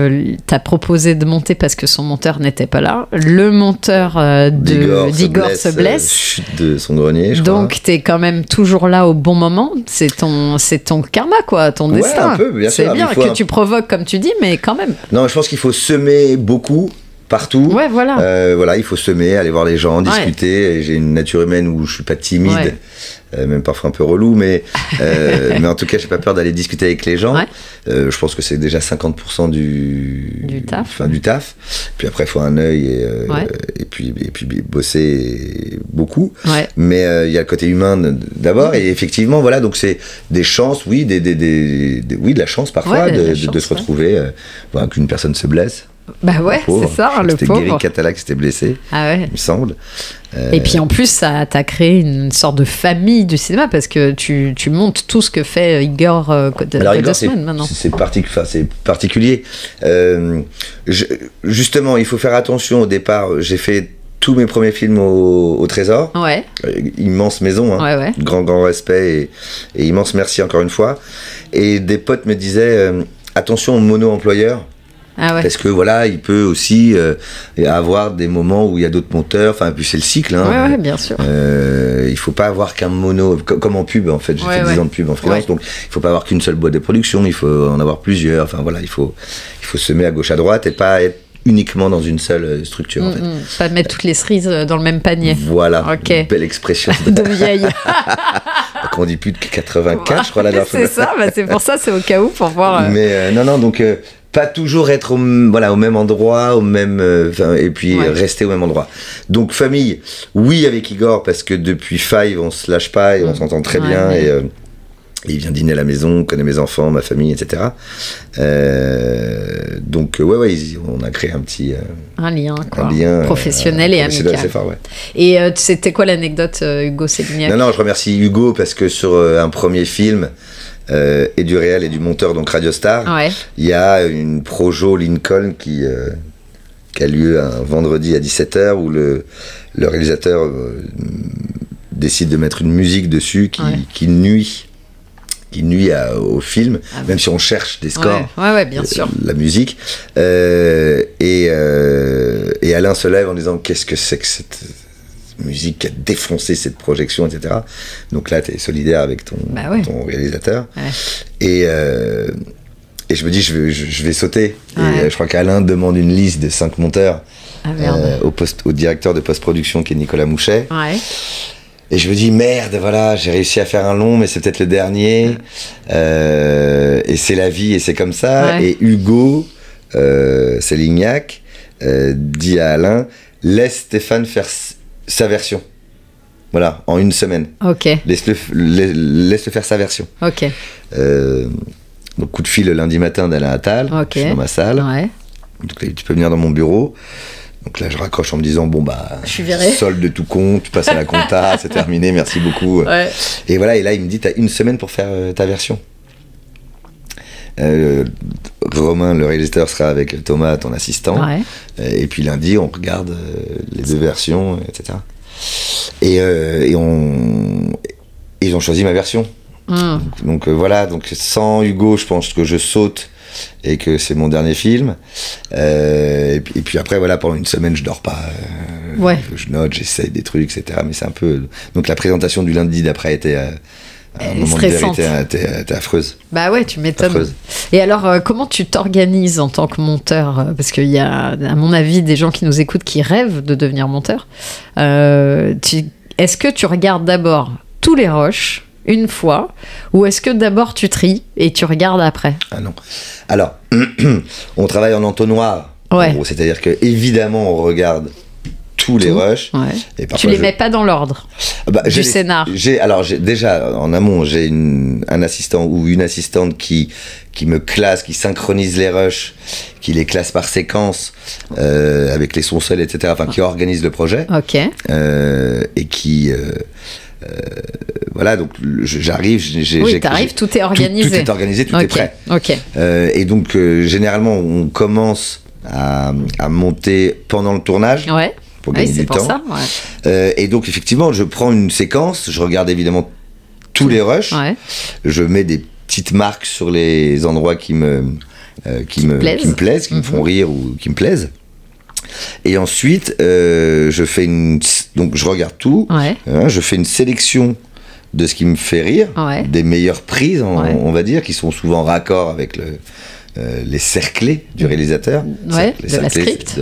t'a proposé de monter parce que son monteur n'était pas là. Le monteur d'Igor se blesse. Chute de son grenier, je crois. Donc t'es quand même toujours là au bon moment. C'est ton karma, quoi, ton destin. Un peu, bien sûr. C'est bien que tu provoques, comme tu dis, mais quand même. Non, je pense qu'il faut semer beaucoup. Partout. Il faut semer, aller voir les gens, discuter. Et j'ai une nature humaine où je suis pas timide, même parfois un peu relou, mais en tout cas, j'ai pas peur d'aller discuter avec les gens. Je pense que c'est déjà 50% du taf. Puis après, il faut un œil et puis bosser beaucoup. Mais il y a le côté humain d'abord, et effectivement, donc c'est des chances, de la chance parfois de se retrouver, qu'une personne se blesse. C'est ça, le pauvre. C'était Guéry Catala qui s'était blessé, il me semble. Et puis en plus, ça t'a créé une sorte de famille du cinéma, parce que tu montes tout ce que fait Igor Gottesman maintenant. C'est particulier. Justement, il faut faire attention au départ. J'ai fait tous mes premiers films au Trésor. Immense maison, grand respect et immense merci encore une fois. Et des potes me disaient attention au mono-employeur. Parce que voilà, il peut aussi avoir des moments où il y a d'autres monteurs. Enfin, puis c'est le cycle. Hein. Ouais, bien sûr. Il faut pas avoir qu'un mono, comme en pub en fait. J'ai fait 10 ans de pub en freelance, donc il faut pas avoir qu'une seule boîte de production. Il faut en avoir plusieurs. Enfin voilà, il faut semer à gauche à droite et pas être uniquement dans une seule structure en fait. Pas mettre toutes les cerises dans le même panier. Voilà, une belle expression de vieille. Qu'on dit plus de 84, je crois la dernière fois. C'est ça, c'est pour ça, c'est au cas où pour voir. Mais non, donc pas toujours être au même endroit, et puis rester au même endroit. Donc famille, oui avec Igor parce que depuis Five on se lâche pas et on s'entend très bien et il vient dîner à la maison, connaît mes enfants, ma famille, etc. Donc on a créé un lien professionnel et amical. Assez fort, Et c'était quoi l'anecdote, Hugo Sélignac? Non, je remercie Hugo parce que sur un premier film et du réel et du monteur, donc Radio Star, il y a une Projo Lincoln qui a lieu un vendredi à 17h où le réalisateur décide de mettre une musique dessus qui nuit au film, même si on cherche des scores, bien sûr. La musique. Et Alain se lève en disant qu'est-ce que c'est que cette musique qui a défoncé cette projection, etc. Donc là, tu es solidaire avec ton réalisateur. Et je me dis, je vais sauter. Et je crois qu'Alain demande une liste de 5 monteurs au directeur de post-production qui est Nicolas Mouchet. Et je me dis, merde, voilà, j'ai réussi à faire un long, mais c'est peut-être le dernier. Et c'est la vie, et c'est comme ça. Et Hugo Sélignac dit à Alain, laisse Stéphane faire sa version. Voilà, en une semaine. Laisse-le faire sa version. Donc, coup de fil le lundi matin d'Alain Attal. Je suis dans ma salle. Donc, tu peux venir dans mon bureau. Donc là, je raccroche en me disant, je suis viré. Solde de tout compte, tu passes à la compta, c'est terminé, merci beaucoup. Et voilà, et là, il me dit, t'as une semaine pour faire ta version. Romain, le réalisateur, sera avec Thomas, ton assistant. Et puis lundi, on regarde les 2 versions, etc. Et ils ont choisi ma version. Donc voilà, donc sans Hugo, je pense que je saute et que c'est mon dernier film. Et puis après, voilà, pendant une semaine, je dors pas. Je note, j'essaye des trucs, etc. Mais c'est un peu... Donc la présentation du lundi d'après était... un moment stressante. De vérité était affreuse. Tu m'étonnes. Et alors, comment tu t'organises en tant que monteur? Parce qu'il y a, à mon avis, des gens qui nous écoutent qui rêvent de devenir monteur. Est-ce que tu regardes d'abord tous les rushs une fois, ou est-ce que d'abord tu tries et tu regardes après? Ah non. Alors, on travaille en entonnoir. En gros, c'est-à-dire que évidemment on regarde tous les rushs. Et tu les mets pas dans l'ordre du scénar. Déjà en amont, j'ai un assistant ou une assistante qui me classe, qui synchronise les rushs, qui les classe par séquence avec les sons seuls, etc. Enfin, qui organise le projet. Et qui voilà, donc j'arrive, t'arrives, tout est organisé. Tout est organisé, tout est prêt. Et donc généralement on commence à monter pendant le tournage. Pour gagner du temps. Ça, et donc effectivement, je prends une séquence, je regarde évidemment tous les rushs, je mets des petites marques sur les endroits qui me plaisent, qui me font rire ou qui me plaisent. Et ensuite, donc je regarde tout, je fais une sélection de ce qui me fait rire, des meilleures prises, on va dire, qui sont souvent raccord avec les cerclés du réalisateur, de la script.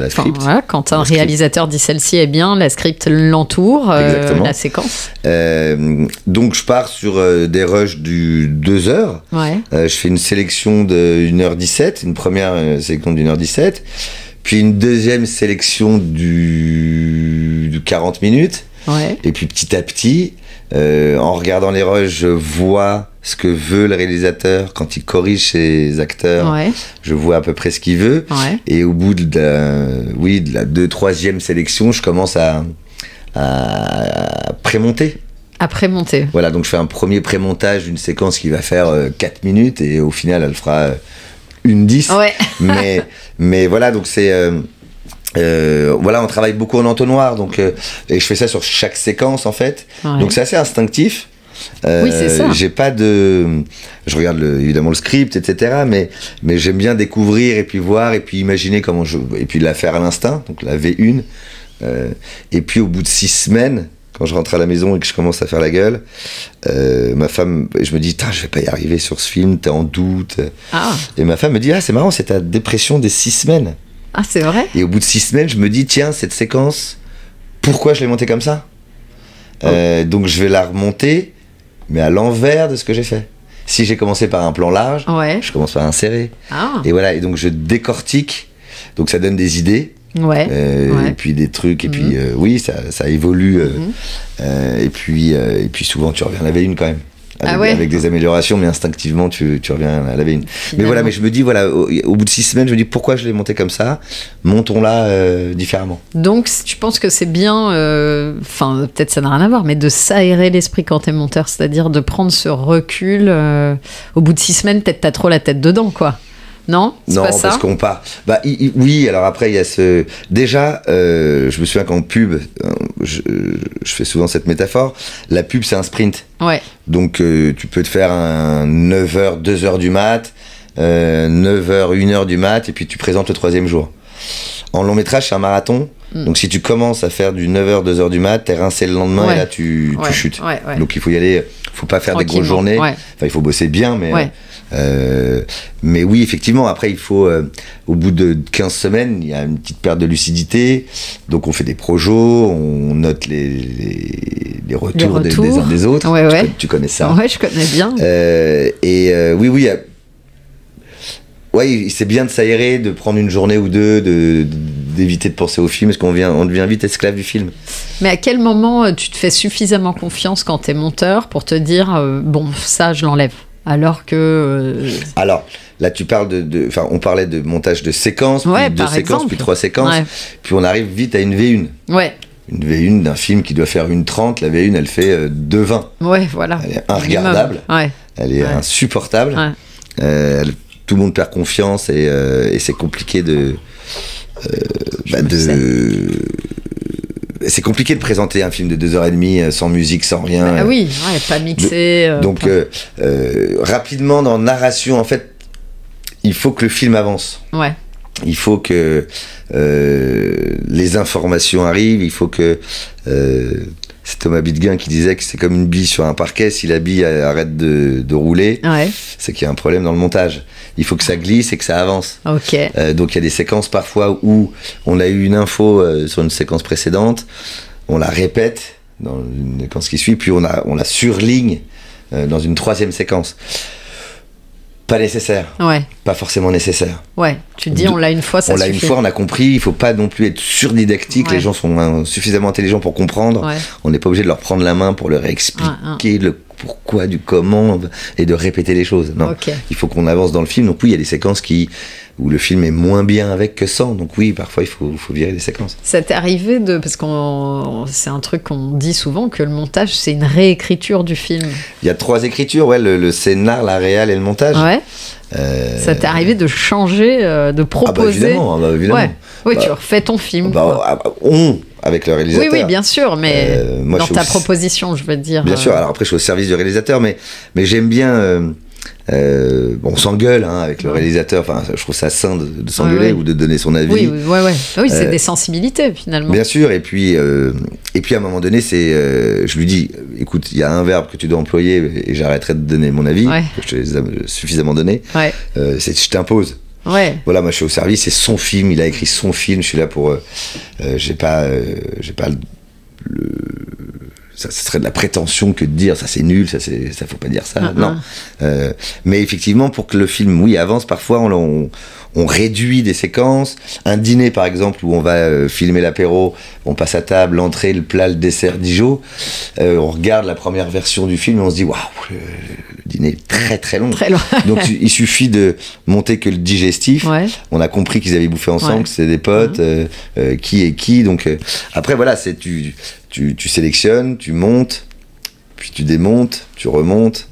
Quand un réalisateur dit celle-ci est bien, la script l'entoure, la séquence. Donc je pars sur des rushs du 2 heures. Je fais une sélection de 1h17, une première sélection de 1h17, puis une deuxième sélection du 40 minutes. Et puis petit à petit, en regardant les rushs, je vois ce que veut le réalisateur quand il corrige ses acteurs. Je vois à peu près ce qu'il veut. Et au bout de la 2-3e sélection, je commence à prémonter. À prémonter. Voilà, donc je fais un premier prémontage d'une séquence qui va faire 4 minutes et au final, elle fera 1:10. Mais voilà, donc c'est... voilà, on travaille beaucoup en entonnoir, donc et je fais ça sur chaque séquence en fait. Donc c'est assez instinctif. Oui, c'est ça. J'ai pas je regarde évidemment le script, etc. Mais j'aime bien découvrir et puis voir et puis imaginer et puis la faire à l'instinct, donc la V1. Et puis au bout de 6 semaines, quand je rentre à la maison et que je commence à faire la gueule, ma femme, je me dis, je vais pas y arriver sur ce film, t'es en doute. Et ma femme me dit, c'est marrant, c'est ta dépression des 6 semaines. Ah, c'est vrai. Et au bout de 6 semaines, je me dis, tiens, cette séquence, pourquoi je l'ai montée comme ça ? Donc je vais la remonter, mais à l'envers de ce que j'ai fait. Si j'ai commencé par un plan large, je commence par un serré. Et voilà, et donc je décortique, donc ça donne des idées. Et puis des trucs, et puis oui, ça évolue. Et puis souvent tu reviens à la V1 quand même. Avec des améliorations, mais instinctivement tu reviens à la V1. Mais voilà, mais je me dis, voilà, au bout de 6 semaines, je me dis pourquoi je l'ai monté comme ça, montons-la différemment. Donc tu penses que c'est bien, peut-être ça n'a rien à voir, mais de s'aérer l'esprit quand t'es monteur, c'est-à-dire de prendre ce recul. Au bout de 6 semaines, peut-être t'as trop la tête dedans, quoi. Non, c'est pas ça. Parce qu'on part. Oui, alors après, il y a ce. Déjà, je me souviens qu'en pub, je fais souvent cette métaphore. La pub, c'est un sprint. Donc, tu peux te faire un 9h, 2h du mat, 9h, 1h du mat, et puis tu présentes le 3e jour. En long métrage, c'est un marathon. Donc, si tu commences à faire du 9h, 2h du mat, t'es rincé le lendemain et là, tu chutes. Donc, il faut y aller. Faut pas faire des grosses journées. Enfin, il faut bosser bien, mais oui, effectivement, après, il faut, au bout de 15 semaines, il y a une petite perte de lucidité. Donc, on fait des projos, on note les retours des uns des autres. Tu connais ça. Ouais, je connais bien. Oui. C'est bien de s'aérer, de prendre une journée ou deux, d'éviter de penser au film, parce on devient vite esclave du film. Mais à quel moment tu te fais suffisamment confiance quand t'es monteur pour te dire, ça, je l'enlève ? Alors que... Alors, là, tu parles on parlait de montage de séquences, puis 2 séquences, puis 3 séquences, puis on arrive vite à une V1. Une V1 d'un film qui doit faire 1h30, la V1, elle fait 2h20. Voilà. Elle est inregardable, elle est insupportable, tout le monde perd confiance et c'est compliqué c'est compliqué de présenter un film de 2h30 sans musique, sans rien. Pas mixé. Donc, rapidement, dans narration, en fait, il faut que le film avance. Il faut que les informations arrivent, il faut que... c'est Thomas Bidguin qui disait que c'est comme une bille sur un parquet. Si la bille arrête de rouler, c'est qu'il y a un problème dans le montage. Il faut que ça glisse et que ça avance. Donc il y a des séquences parfois où on a eu une info sur une séquence précédente, on la répète dans une séquence qui suit, puis on la surligne dans une 3e séquence. Pas nécessaire. Pas forcément nécessaire. Tu te dis, on l'a une fois, ça suffit. On l'a une fois, on a compris. Il faut pas non plus être surdidactique. Les gens sont suffisamment intelligents pour comprendre. On n'est pas obligé de leur prendre la main pour leur expliquer le pourquoi, du comment, et de répéter les choses. Non. Il faut qu'on avance dans le film. Donc oui, il y a des séquences où le film est moins bien avec que sans. Donc oui, parfois il faut virer des séquences. Ça t'est arrivé parce que c'est un truc qu'on dit souvent, que le montage, c'est une réécriture du film. Il y a 3 écritures, le scénar, la réal et le montage. Ça t'est arrivé de changer, de proposer. Évidemment. Tu refais ton film. Avec le réalisateur. Oui, bien sûr, mais dans ta proposition, je veux dire. Bien sûr, alors après, je suis au service du réalisateur, mais j'aime bien... on s'engueule avec le réalisateur, enfin, je trouve ça sain de s'engueuler ou de donner son avis. Oui, c'est des sensibilités, finalement. Bien sûr, et puis à un moment donné, je lui dis, écoute, il y a un verbe que tu dois employer et j'arrêterai de donner mon avis, que je te les ai suffisamment donné, c'est je t'impose. Voilà, moi je suis au service, c'est son film, il a écrit son film, je suis là pour... j'ai pas ça serait de la prétention que de dire ça c'est nul, ça faut pas dire ça. Non. Mais effectivement, pour que le film avance, parfois on réduit des séquences. Un dîner par exemple où on va filmer l'apéro, on passe à table, l'entrée, le plat, le dessert, Dijon. On regarde la première version du film et on se dit waouh, le dîner est très très long. Donc il suffit de monter que le digestif. On a compris qu'ils avaient bouffé ensemble, que c'est des potes, qui est qui. Donc après voilà, c'est tu sélectionnes, tu montes, puis tu démontes, tu remontes,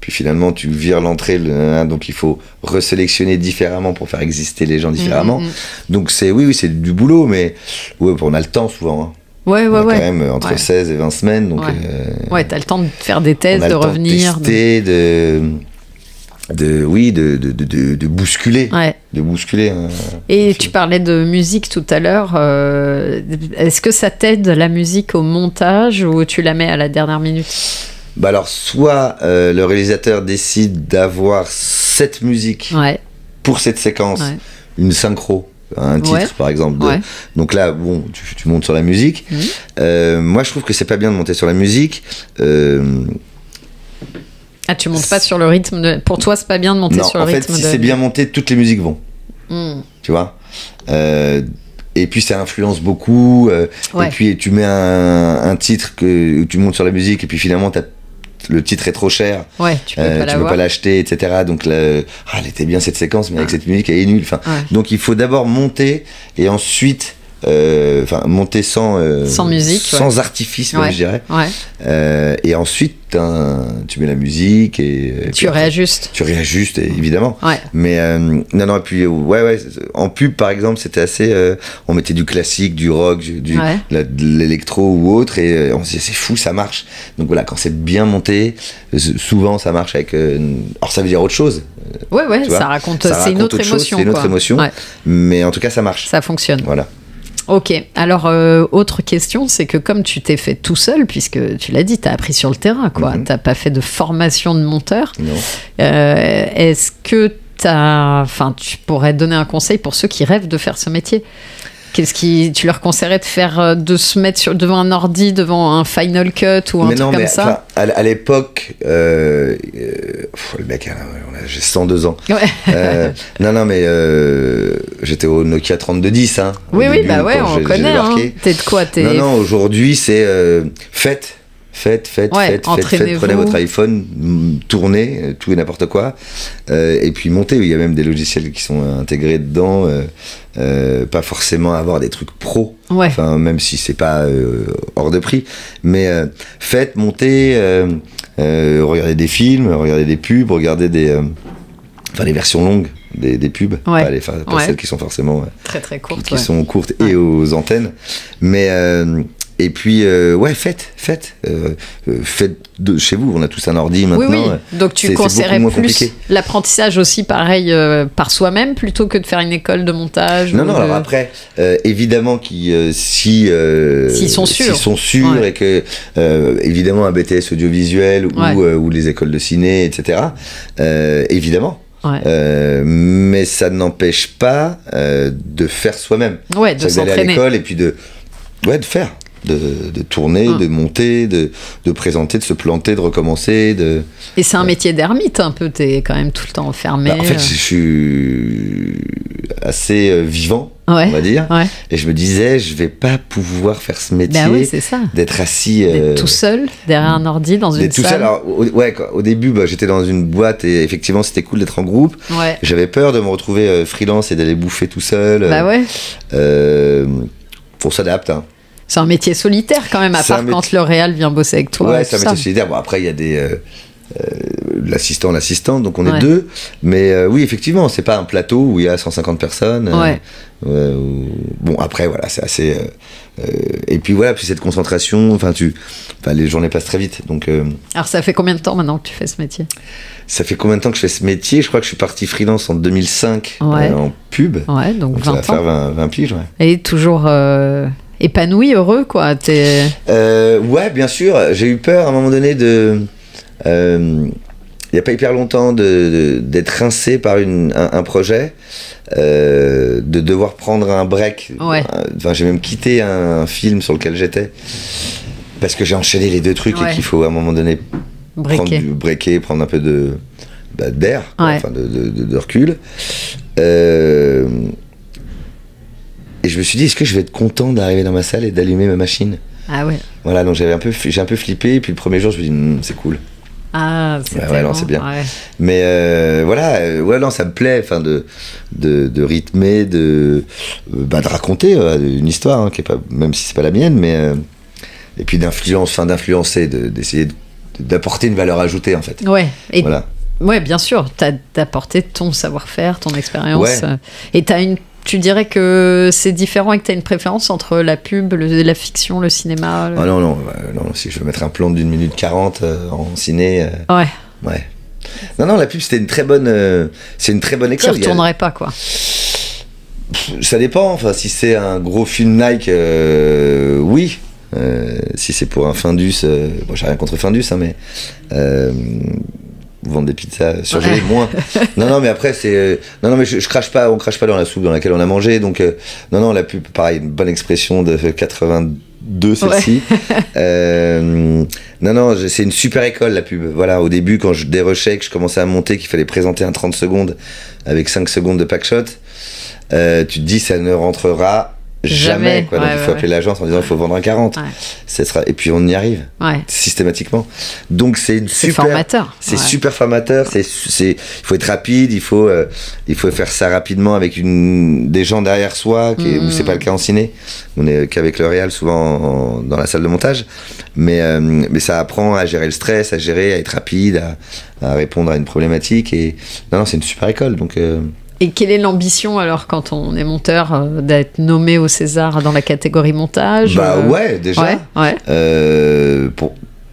puis finalement tu vires l'entrée, donc il faut resélectionner différemment pour faire exister les gens différemment. Donc c'est c'est du boulot, mais on a le temps souvent. Ouais. Quand même entre 16 et 20 semaines. Donc, ouais, t'as le temps de faire des tests, de revenir. De tester, de bousculer. Ouais. De bousculer. Et tu parlais de musique tout à l'heure. Est-ce que ça t'aide, la musique, au montage, ou tu la mets à la dernière minute? Bah alors, soit le réalisateur décide d'avoir cette musique pour cette séquence, une synchro, un titre par exemple. Donc là, bon, tu montes sur la musique. Moi, je trouve que c'est pas bien de monter sur la musique. Ah, tu montes pas sur le rythme Pour toi, c'est pas bien de monter sur le rythme. En fait, si c'est bien monté, toutes les musiques vont. Tu vois. Et puis ça influence beaucoup. Et puis tu mets un titre où tu montes sur la musique, et puis finalement le titre est trop cher. Tu peux pas l'acheter, etc. Donc elle était bien cette séquence, mais avec cette musique elle est nulle. Donc il faut d'abord monter, et ensuite monter sans musique, sans artifice, même, je dirais. Et ensuite tu mets la musique et tu réajustes. Tu réajustes, évidemment. Mais non, et puis en pub par exemple, c'était assez on mettait du classique, du rock, de l'électro ou autre, et on se disait c'est fou, ça marche. Donc voilà, quand c'est bien monté, souvent ça marche avec alors ça veut dire autre chose. Ça raconte c'est une autre émotion. C'est une autre émotion, mais en tout cas ça marche. Ça fonctionne. Voilà. Ok, alors autre question, c'est que comme tu t'es fait tout seul, puisque tu l'as dit, tu as appris sur le terrain, quoi. T'as pas fait de formation de monteur. Non. Est-ce que tu pourrais donner un conseil pour ceux qui rêvent de faire ce métier? Tu leur conseillerais de se mettre devant un ordi, devant un Final Cut ou un truc comme ça? À l'époque, le mec, j'ai 102 ans. Non, mais j'étais au Nokia 3210. Oui, on connaît. T'es de quoi? Non, aujourd'hui, c'est faites. Prenez votre iPhone, tournez tout et n'importe quoi, et puis montez. Il y a même des logiciels qui sont intégrés dedans, pas forcément avoir des trucs pro, même si c'est pas hors de prix, mais montez, regardez des films, regardez des pubs, regardez les versions longues des pubs, pas celles qui sont forcément très très courtes, qui sont courtes et aux antennes, mais et puis, faites chez vous, on a tous un ordi maintenant. Oui. Donc tu conseillerais plus l'apprentissage aussi, pareil, par soi-même, plutôt que de faire une école de montage? Non, alors après, évidemment, s'ils sont sûrs, et que, évidemment, un BTS audiovisuel ou les écoles de ciné, etc., évidemment. Mais ça n'empêche pas de faire soi-même. De s'entraîner. D'aller à l'école et puis de faire. De tourner, de monter, de présenter, de se planter, de recommencer. Et c'est un métier d'ermite un peu, t'es quand même tout le temps enfermé. En fait, je suis assez vivant, on va dire. Et je me disais, je vais pas pouvoir faire ce métier, c'est ça. d'être assis... D'être tout seul, derrière un ordi, dans une salle. Tout seul. Alors, au début, j'étais dans une boîte, et effectivement, c'était cool d'être en groupe. J'avais peur de me retrouver freelance et d'aller bouffer tout seul. On s'adapte, C'est un métier solitaire quand même, à part quand L'Oréal vient bosser avec toi. C'est un métier solitaire. Bon, après, il y a l'assistante, donc on est deux. Mais oui, effectivement, c'est pas un plateau où il y a 150 personnes. Bon, après, voilà, c'est assez... et puis voilà, puis cette concentration, les journées passent très vite. Donc, alors, ça fait combien de temps maintenant que tu fais ce métier? Ça fait combien de temps que je fais ce métier? Je crois que je suis parti freelance en 2005 en pub. Donc 20 ans. Ça va faire 20 piges, Et toujours... épanoui, heureux, quoi. Bien sûr. J'ai eu peur à un moment donné il n'y a pas hyper longtemps d'être rincé par un projet, de devoir prendre un break. J'ai même quitté un film sur lequel j'étais parce que j'ai enchaîné les deux trucs et qu'il faut à un moment donné prendre un peu d'air, de recul. Et je me suis dit, est-ce que je vais être content d'arriver dans ma salle et d'allumer ma machine? Voilà, donc j'ai un peu flippé, et puis le premier jour, je me suis dit, c'est cool. C'est bien. Mais non, ça me plaît, de rythmer, de raconter une histoire, qui est pas, même si c'est pas la mienne, mais et puis d'influencer, d'essayer d'apporter une valeur ajoutée, en fait. Voilà. Ouais, bien sûr, t'as apporté ton savoir-faire, ton expérience, et t'as une Tu dirais que c'est différent et que tu as une préférence entre la pub, la fiction, le cinéma Ah non, si je veux mettre un plan d'1 minute 40 en ciné... Ouais. Non, la pub, c'était une très bonne... c'est une très bonne école. Tu ne retournerais pas, quoi. Ça dépend. Enfin, si c'est un gros film Nike, oui. Si c'est pour un Findus... bon, j'ai rien contre Findus, hein, mais... vendre des pizzas surgelées, moins. Non, mais après, c'est... Non, mais je crache pas, on crache pas dans la soupe dans laquelle on a mangé, donc... Non, la pub, pareil, une bonne expression de 82, celle-ci. Non, c'est une super école, la pub. Voilà, au début, quand je dérushais, que je commençais à monter, qu'il fallait présenter un 30 secondes avec 5 secondes de packshot, tu te dis, ça ne rentrera jamais, quoi. Donc il faut appeler l'agence en disant il faut vendre un 40. Et puis on y arrive systématiquement. Donc c'est super formateur. C'est super formateur. Il faut être rapide, il faut faire ça rapidement avec des gens derrière soi, où c'est pas le cas en ciné. On est qu'avec le réal souvent dans la salle de montage. Mais ça apprend à gérer le stress, à être rapide, à répondre à une problématique. Et non, c'est une super école. Donc Et quelle est l'ambition alors quand on est monteur d'être nommé au César dans la catégorie montage? Ouais, déjà.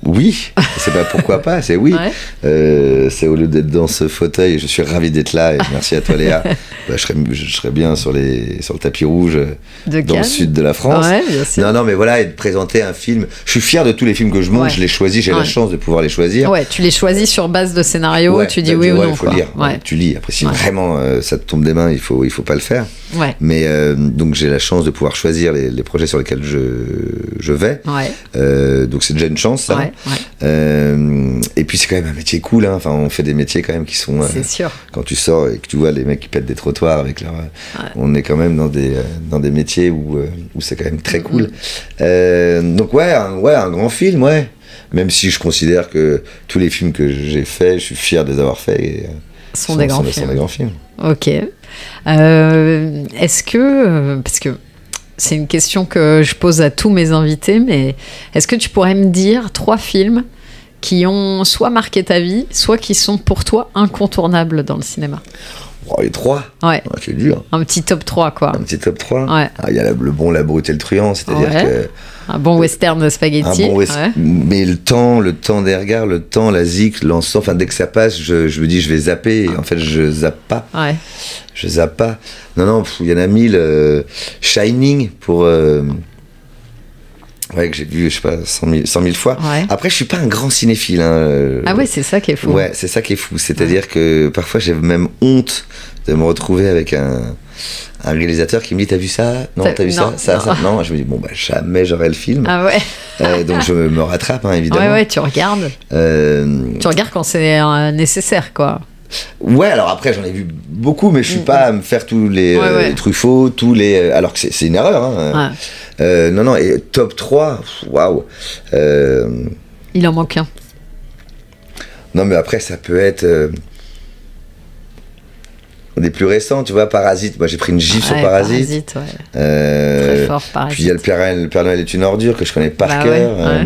Oui, c'est pas pourquoi pas, c'est oui. C'est au lieu d'être dans ce fauteuil, je suis ravi d'être là et merci à toi Léa. Je serais bien sur le tapis rouge dans le sud de la France. Bien sûr. Non, mais voilà, et de présenter un film. Je suis fier de tous les films que je monte, je les choisis, j'ai la chance de pouvoir les choisir. Tu les choisis sur base de scénario, tu dis oui ou non. Il faut lire, tu lis. Après, si vraiment ça te tombe des mains, il faut pas le faire. Mais donc j'ai la chance de pouvoir choisir les projets sur lesquels je vais. Donc c'est déjà une chance, ça. Et puis c'est quand même un métier cool, hein. Enfin, on fait des métiers quand même qui sont c'est sûr. Quand tu sors et que tu vois les mecs qui pètent des trottoirs avec leur on est quand même dans des métiers où c'est quand même très cool. Donc un grand film, même si je considère que tous les films que j'ai faits, je suis fier de les avoir faits sont des grands films. Ok. Est-ce que parce que c'est une question que je pose à tous mes invités, mais est-ce que tu pourrais me dire 3 films qui ont soit marqué ta vie, soit qui sont pour toi incontournables dans le cinéma? Les 3 c'est dur. Un petit top 3, quoi. Un petit top 3 Il y a le bon, la brute et le truand, c'est-à-dire que... Un bon western spaghetti. Mais le temps des regards, le temps, la zik, l'encens, enfin dès que ça passe, je me dis je vais zapper, et en fait je zappe pas. Je zappe pas. Non, il y en a 1000. Shining pour... que j'ai vu, je sais pas, 100 000 fois. Après, je suis pas un grand cinéphile. C'est ça qui est fou. C'est ça qui est fou. C'est-à-dire que parfois, j'ai même honte de me retrouver avec un réalisateur qui me dit t'as vu ça? Non, t'as vu ça? Non, je me dis jamais j'aurai le film. Donc je me rattrape, évidemment. Tu regardes. Tu regardes quand c'est nécessaire, quoi. Alors après j'en ai vu beaucoup, mais je suis pas à me faire tous les Truffaut, alors que c'est une erreur. Non, et top 3, waouh. Il en manque un. Non, mais après ça peut être des plus récents, tu vois, Parasite. Moi j'ai pris une gifle sur Parasite. Très fort, Parasite. Puis il y a le Père Noël est une ordure que je connais par cœur.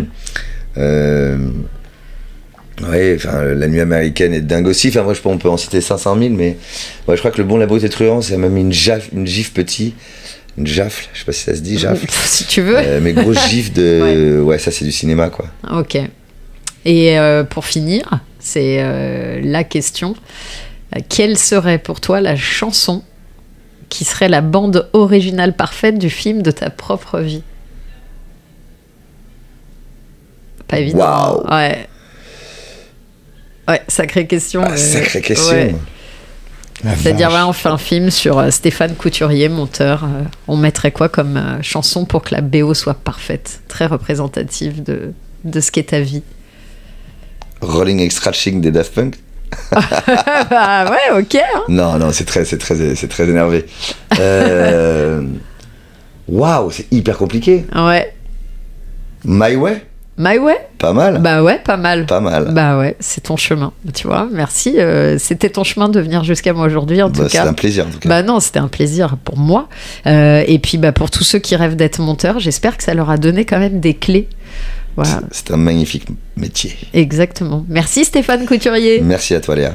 La nuit américaine est dingue aussi. Enfin, moi, on peut en citer 500 000, mais je crois que le bon, la brute et le truand, c'est même une gifle petit. Une gifle, je sais pas si ça se dit, gifle. Si tu veux. Mais grosse gifle de... ça, c'est du cinéma, quoi. Ok. Et pour finir, c'est la question. Quelle serait pour toi la chanson qui serait la bande originale parfaite du film de ta propre vie? Pas évident. Waouh. Sacrée question. Sacrée question. C'est-à-dire, on fait un film sur Stéphane Couturier, monteur. On mettrait quoi comme chanson pour que la BO soit parfaite, très représentative de ce qu'est ta vie? Rolling and Scratching des Daft Punk. Ok. Non, c'est très énervé. Waouh, c'est hyper compliqué. My Way. My Way? Pas mal. Pas mal. Pas mal. C'est ton chemin. Tu vois, merci. C'était ton chemin de venir jusqu'à moi aujourd'hui, en tout cas. C'était un plaisir, en tout cas. Non, c'était un plaisir pour moi. Et puis, pour tous ceux qui rêvent d'être monteurs, j'espère que ça leur a donné quand même des clés. Voilà. C'est un magnifique métier. Exactement. Merci Stéphane Couturier. Merci à toi, Léa.